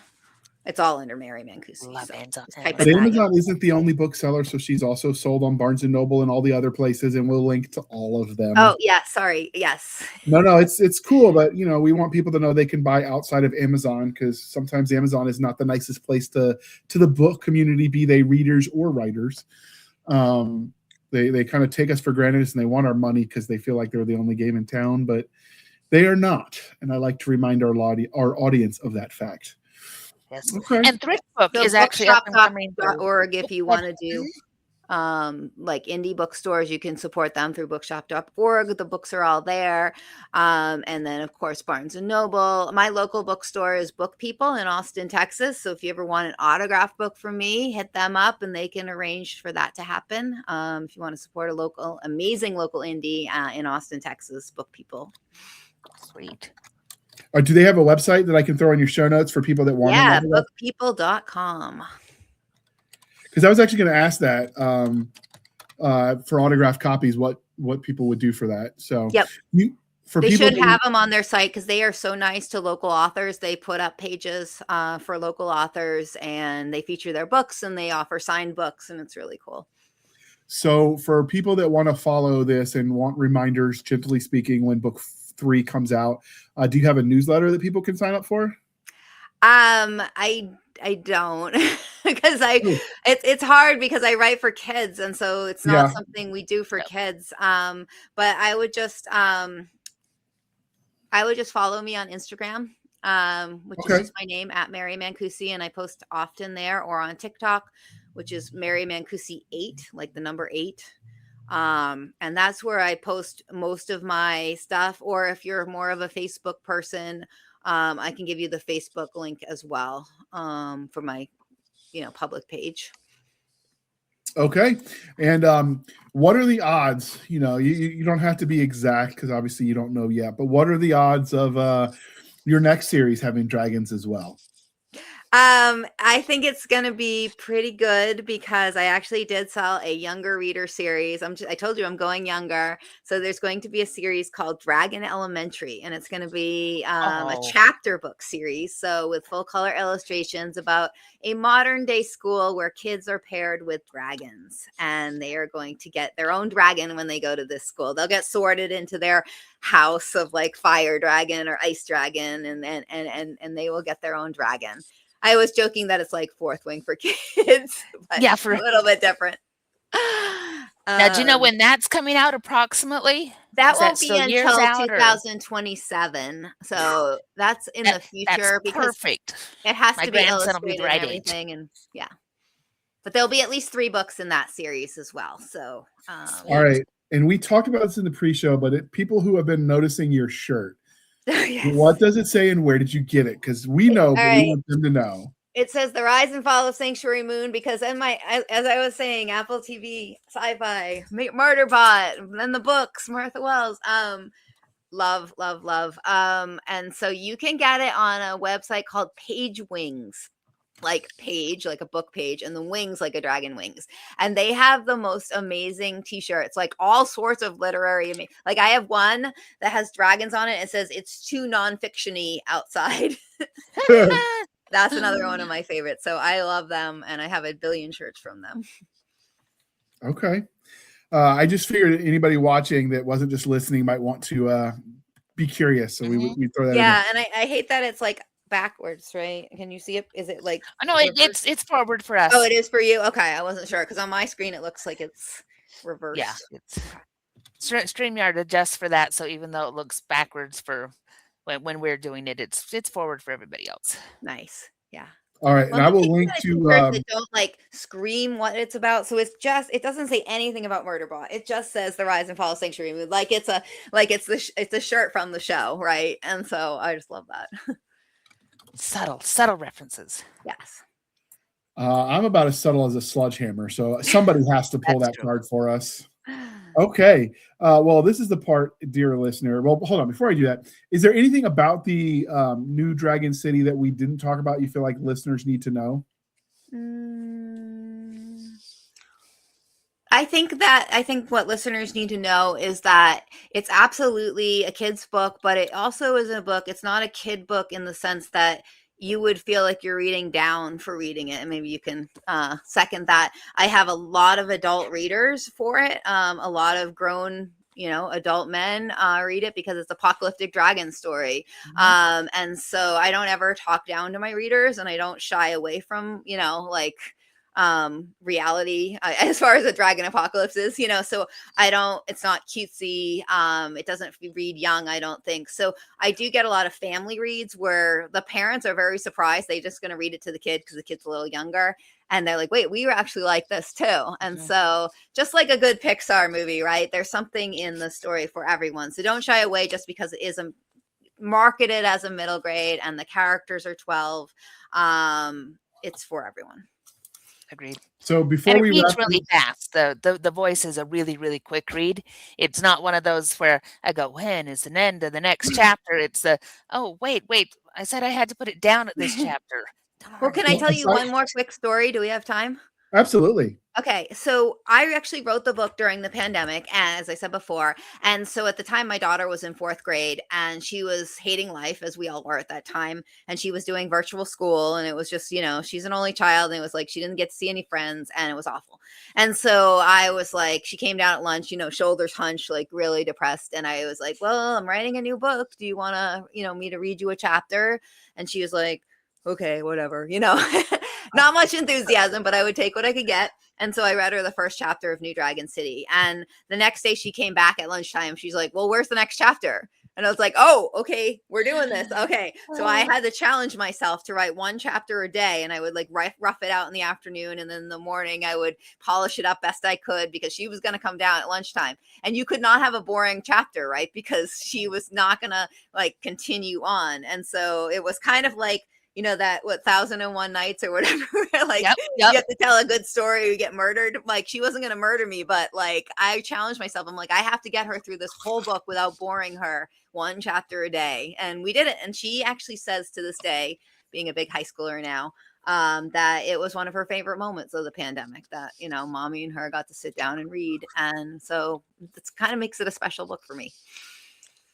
It's all under Mari Mancusi. Love So Amazon. just type But in that, Amazon isn't the only bookseller, so she's also sold on Barnes and Noble and all the other places, and we'll link to all of them. Oh yeah, sorry. Yes. No, it's cool, but we want people to know they can buy outside of Amazon, because sometimes Amazon is not the nicest place to the book community, be they readers or writers. They kind of take us for granted, and they want our money because they feel like they're the only game in town, but they are not. And I like to remind our audience of that fact. Yes. Okay. And Thrift Book So is actually up and coming. bookshop.org if you want to do like indie bookstores, you can support them through bookshop.org. The books are all there. And then of course Barnes and Noble. My local bookstore is Book People in Austin, Texas. So if you ever want an autograph book from me, hit them up and they can arrange for that to happen. If you want to support a amazing local indie in Austin, Texas, Book People. Sweet. Do they have a website that I can throw in your show notes for people that want to know? bookpeople.com. Because I was actually going to ask that for autographed copies, what people would do for that. So Yep. They should have them on their site because they are so nice to local authors. They put up pages for local authors and they feature their books and they offer signed books, and it's really cool. So for people that want to follow this and want reminders, gently speaking, when book 3 comes out, do you have a newsletter that people can sign up for? I don't because it's hard because I write for kids, and so it's not something we do for kids. But I would just follow me on Instagram, which is just my name at Mari Mancusi, and I post often there, or on TikTok, which is Mari Mancusi 8, like the number 8. And that's where I post most of my stuff. Or if you're more of a Facebook person, I can give you the Facebook link as well, for my, public page. Okay. And what are the odds? You don't have to be exact because obviously you don't know yet, but what are the odds of your next series having dragons as well? I think it's going to be pretty good because I actually did sell a younger reader series. I told you I'm going younger. So there's going to be a series called Dragon Elementary, and it's going to be a chapter book series. So with full color illustrations about a modern day school where kids are paired with dragons, and they are going to get their own dragon when they go to this school. They'll get sorted into their house of like fire dragon or ice dragon, and they will get their own dragon. I was joking that it's like Fourth Wing for kids, but Yeah, for a little bit different. Now, do you know when that's coming out approximately? That won't be until 2027. So that's in the future. That's perfect. It has to be illustrated and everything, and yeah. But there'll be at least 3 books in that series as well. So, all right. And we talked about this in the pre-show, but people who have been noticing your shirt. Yes. What does it say and where did you get it? Because we know, but we want them to know. It says The Rise and Fall of Sanctuary Moon because as I was saying, Apple TV, Sci-Fi, Murderbot, and the books, Martha Wells. Love. And so you can get it on a website called Page Wings. Like page, like a book page, and the wings like a dragon wings. And they have the most amazing t-shirts, like all sorts of literary. Like I have one that has dragons on it. It says it's too nonfiction-y outside. That's another one of my favorites. So I love them, and I have a billion shirts from them. Okay. I just figured anybody watching that wasn't just listening might want to be curious. So we throw that in. Yeah, and I hate that it's like backwards, right? Can you see it? Is it like no, it's forward for us. Oh, it is for you? Okay, I wasn't sure because on my screen it looks like it's reversed. Yeah, it's StreamYard adjusts for that, so even though it looks backwards for when we're doing it, it's forward for everybody else. Nice. Yeah. All right, and I will link to they don't like scream what it's about. So it doesn't say anything about Murderbot. It just says The Rise and Fall of Sanctuary Moon. Like it's a shirt from the show, right? And so I just love that. Subtle references. Yes. I'm about as subtle as a sledgehammer, so somebody has to pull that card for us. Okay. Well, this is the part, dear listener. Well, hold on. Before I do that, is there anything about the new Dragon City that we didn't talk about you feel like listeners need to know? I think what listeners need to know is that it's absolutely a kid's book, but it also is a book. It's not a kid book in the sense that you would feel like you're reading down for reading it. And maybe you can second that. I have a lot of adult readers for it. A lot of grown, adult men read it because it's apocalyptic dragon story. And so I don't ever talk down to my readers, and I don't shy away from, reality as far as a dragon apocalypse is, so it's not cutesy. It doesn't read young, I don't think. So I do get a lot of family reads where the parents are very surprised. They just going to read it to the kid because the kid's a little younger, and they're like, wait, we actually like this too. And so just like a good Pixar movie, right? There's something in the story for everyone. So don't shy away just because it is marketed as a middle grade and the characters are 12. It's for everyone. Agreed. So before we reads really fast. The voice is a really, really quick read. It's not one of those where I go, when is an end of the next chapter? It's wait, I said I had to put it down at this chapter. Well, can I tell you one more quick story? Do we have time? Absolutely. Okay, so I actually wrote the book during the pandemic, as I said before. And so at the time, my daughter was in fourth grade and she was hating life, as we all were at that time. And she was doing virtual school. And it was just, she's an only child. And it was like she didn't get to see any friends and it was awful. And so I was like, she came down at lunch, shoulders hunched, like really depressed. And I was like, well, I'm writing a new book. Do you want to, me to read you a chapter? And she was like, okay, whatever, not much enthusiasm, but I would take what I could get. And so I read her the first chapter of New Dragon City. And the next day she came back at lunchtime. She's like, well, where's the next chapter? And I was like, oh, okay, we're doing this. Okay. So I had to challenge myself to write one chapter a day. And I would like rough it out in the afternoon. And then in the morning, I would polish it up best I could because she was going to come down at lunchtime. And you could not have a boring chapter, right? Because she was not going to like continue on. And so it was kind of like, that 1001 Nights or whatever, like you have to tell a good story or you get murdered. Like she wasn't going to murder me, but like I challenged myself. I'm like, I have to get her through this whole book without boring her, one chapter a day. And we did it. And she actually says to this day, being a big high schooler now, that it was one of her favorite moments of the pandemic that, mommy and her got to sit down and read. And so that's kind of makes it a special book for me.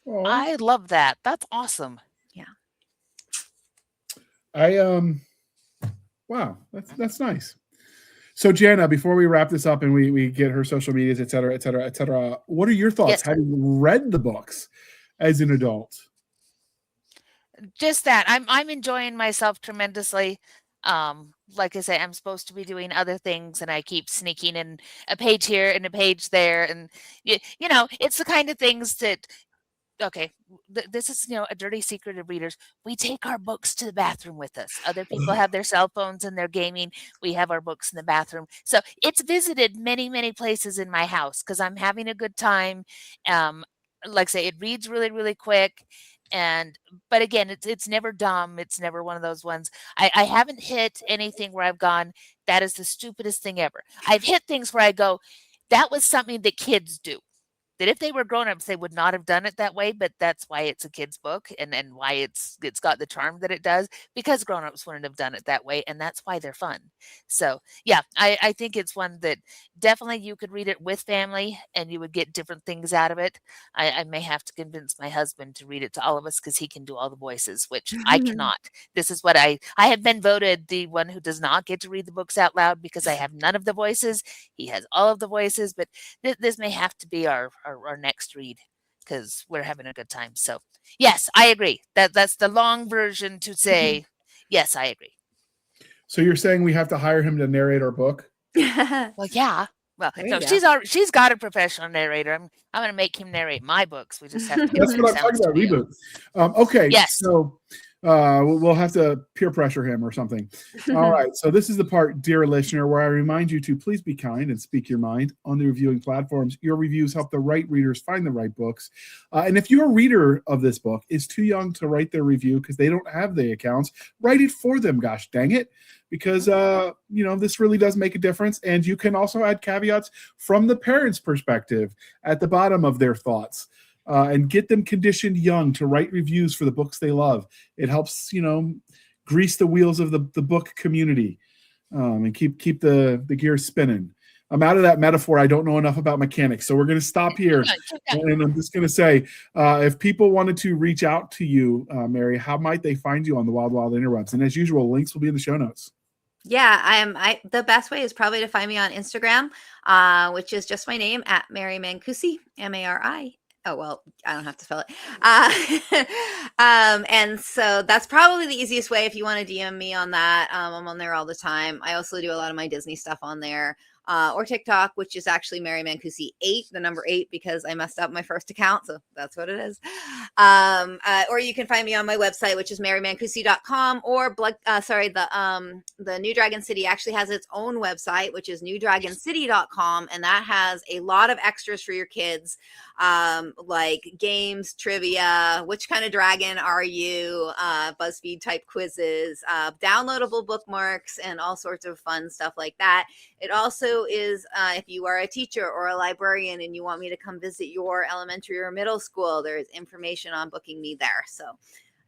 Aww. I love that. That's awesome. Yeah. Wow, that's nice. So Jana, before we wrap this up and we get her social medias, et cetera, what are your thoughts? Yes. Having read the books as an adult? Just that I'm enjoying myself tremendously. Like I say, I'm supposed to be doing other things and I keep sneaking in a page here and a page there. And it's the kind of things that, okay, this is, a dirty secret of readers. We take our books to the bathroom with us. Other people have their cell phones and they're gaming. We have our books in the bathroom. So it's visited many, many places in my house because I'm having a good time. Like I say, it reads really, really quick. But again, it's never dumb. It's never one of those ones. I haven't hit anything where I've gone, that is the stupidest thing ever. I've hit things where I go, that was something that kids do. That if they were grown-ups, they would not have done it that way, but that's why it's a kid's book and why it's got the charm that it does, because grown-ups wouldn't have done it that way, and that's why they're fun. So, yeah, I think it's one that definitely you could read it with family, and you would get different things out of it. I may have to convince my husband to read it to all of us because he can do all the voices, which I cannot. This is what I have been voted the one who does not get to read the books out loud because I have none of the voices. He has all of the voices, but this may have to be our next read because we're having a good time. So yes, I agree. That's the long version to say, yes, I agree. So you're saying we have to hire him to narrate our book? Well, yeah. Well, no, she's got a professional narrator. I'm going to make him narrate my books. We just have to. That's what I'm talking about. Reboot. Okay. Yes. So we'll have to peer pressure him or something. All right. So this is the part, dear listener, where I remind you to please be kind and speak your mind on the reviewing platforms. Your reviews help the right readers find the right books. And if your reader of this book is too young to write their review because they don't have the accounts, write it for them. Gosh dang it. Because, this really does make a difference. And you can also add caveats from the parents' perspective at the bottom of their thoughts. And get them conditioned young to write reviews for the books they love. It helps, grease the wheels of the book community and keep the gears spinning. I'm out of that metaphor. I don't know enough about mechanics. So we're going to stop here. And I'm just going to say, if people wanted to reach out to you, Mary, how might they find you on the Wild Wild Interwebs? And as usual, links will be in the show notes. Yeah, the best way is probably to find me on Instagram, which is just my name at Mari Mancusi, Mari. Oh, well, I don't have to spell it. And so that's probably the easiest way if you want to DM me on that. I'm on there all the time. I also do a lot of my Disney stuff on there. Or TikTok, which is actually Mari Mancusi 8, the number 8, because I messed up my first account. So that's what it is. Or you can find me on my website, which is marimancusi.com, or the New Dragon City actually has its own website, which is newdragoncity.com. And that has a lot of extras for your kids, like games, trivia, which kind of dragon are you, BuzzFeed type quizzes, downloadable bookmarks, and all sorts of fun stuff like that. It also is, if you are a teacher or a librarian and you want me to come visit your elementary or middle school, there is information on booking me there. So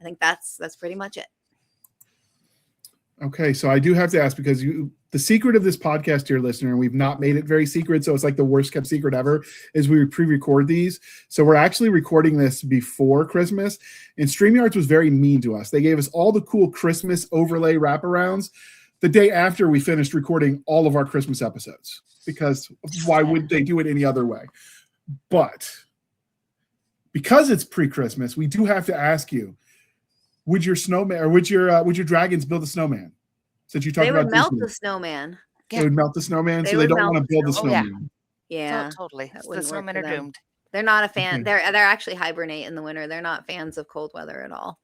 I think that's pretty much it. Okay, so I do have to ask because the secret of this podcast, dear listener, and we've not made it very secret, so it's like the worst kept secret ever, is we pre-record these. So we're actually recording this before Christmas, and StreamYards was very mean to us. They gave us all the cool Christmas overlay wraparounds the day after we finished recording all of our Christmas episodes, because why would they do it any other way? But because it's pre-Christmas, we do have to ask you, would your snowman or would your dragons build a snowman? Since you talked They about would melt Disney. the snowman. They would melt the snowman, They so they would don't melt want to the build the snowman. snowman. Yeah, Totally. that The wouldn't work snowmen for are them. doomed. They're not a fan. Okay. They're actually hibernate in the winter. They're not fans of cold weather at all.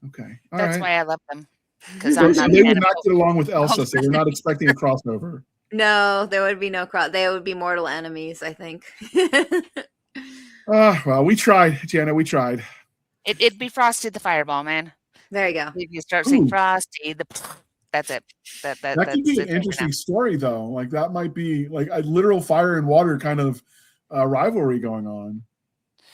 Okay, That's why I love them. Because So, I'm so not. they a fan would of not cold. get along with Elsa, so we're not expecting a crossover. No, there would be no cross. They would be mortal enemies, I think. Well, we tried, Jana. We tried. It'd be Frosty the Fireball, man. There you go. If you start saying Ooh. Frosty, that's it. That That's could be it an right interesting now. story, though. Like that might be like a literal fire and water kind of rivalry going on.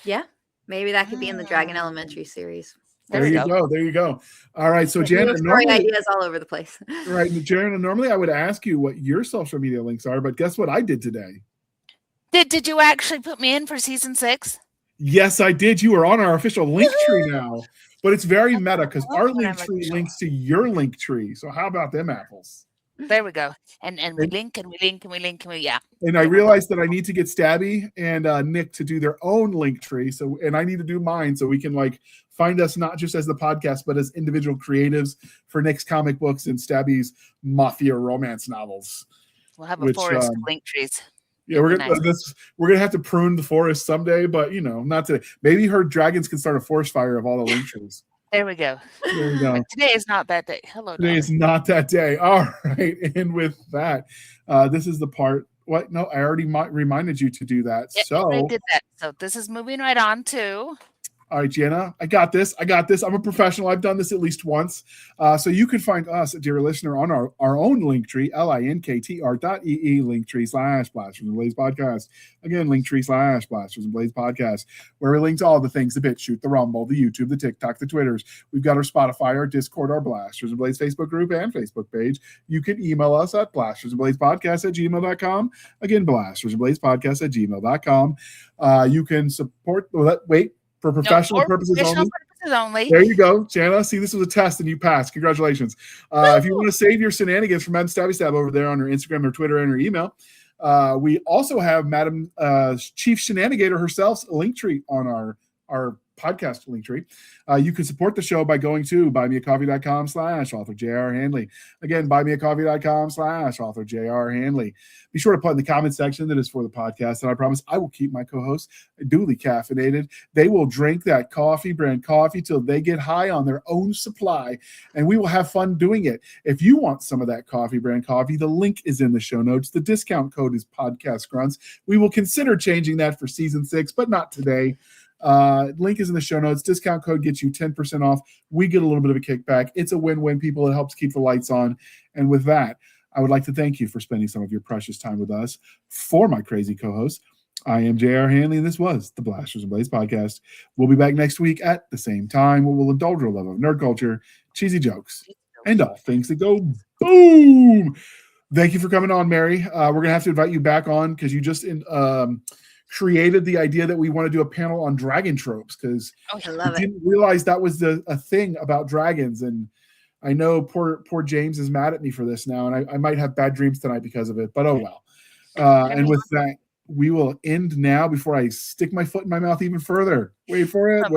Yeah, maybe that could be in the Dragon Elementary series. There you go. There you go. All right. So, Jana, story normally, ideas all over the place. right, Jana, normally I would ask you what your social media links are, but guess what I did today? Did you actually put me in for season 6? Yes, I did. You are on our official link tree now, but it's very meta because our link tree links to your link tree. So how about them apples? There we go. And we link and we link and we link and we And I realized that I need to get Stabby and Nick to do their own link tree. So, and I need to do mine so we can like find us not just as the podcast, but as individual creatives for Nick's comic books and Stabby's mafia romance novels. We'll have a forest of link trees. Yeah, we're gonna have to prune the forest someday, but not today. Maybe her dragons can start a forest fire of all the link trees. There we go. There we go. Today is not that day. Hello. Today is not that day. All right, and with that, this is the part. What? No, I already reminded you to do that. Yep, So I did that. So this is moving right on to. All right, Jana, I got this. I'm a professional. I've done this at least once. So you can find us, dear listener, on our own link tree, linktr.ee, linktree/Blasters and Blades podcast. Again, linktree/Blasters and Blades podcast, where we link to all the things, the BitChute, the Rumble, the YouTube, the TikTok, the Twitters. We've got our Spotify, our Discord, our Blasters and Blades Facebook group and Facebook page. You can email us at blastersandbladespodcast@gmail.com. Again, blastersandbladespodcast@gmail.com. You can support, for professional purposes only. There you go, Jana. See, this was a test and you passed. Congratulations. If you want to save your shenanigans from Madam Stabby Stab over there on her Instagram or Twitter and her email, we also have Madam Chief Shenanigator herself, a link tree on our podcast link tree. You can support the show by going to buymeacoffee.com/author J.R. Handley. Again, buymeacoffee.com/author J.R. Handley. Be sure to put in the comment section that is for the podcast, and I promise I will keep my co-hosts duly caffeinated. They will drink that brand coffee till they get high on their own supply, and we will have fun doing it. If you want some of that brand coffee, the link is in the show notes. The discount code is Podcast Grunts. We will consider changing that for season 6, but not today. Link is in the show notes. Discount code gets you 10% off. We get a little bit of a kickback. It's a win-win, people. It helps keep the lights on. And with that, I would like to thank you for spending some of your precious time with us. For my crazy co-host, I am J.R. Handley, and this was the Blasters and Blades podcast. We'll be back next week at the same time, where we'll indulge our love of nerd culture, cheesy jokes, and all things that go boom. Thank you for coming on, Mary. We're going to have to invite you back on because you just created the idea that we want to do a panel on dragon tropes because I didn't realize that was a thing about dragons. And I know poor James is mad at me for this now, and I might have bad dreams tonight because of it, but oh well. And with that, we will end now before I stick my foot in my mouth even further. Wait for it.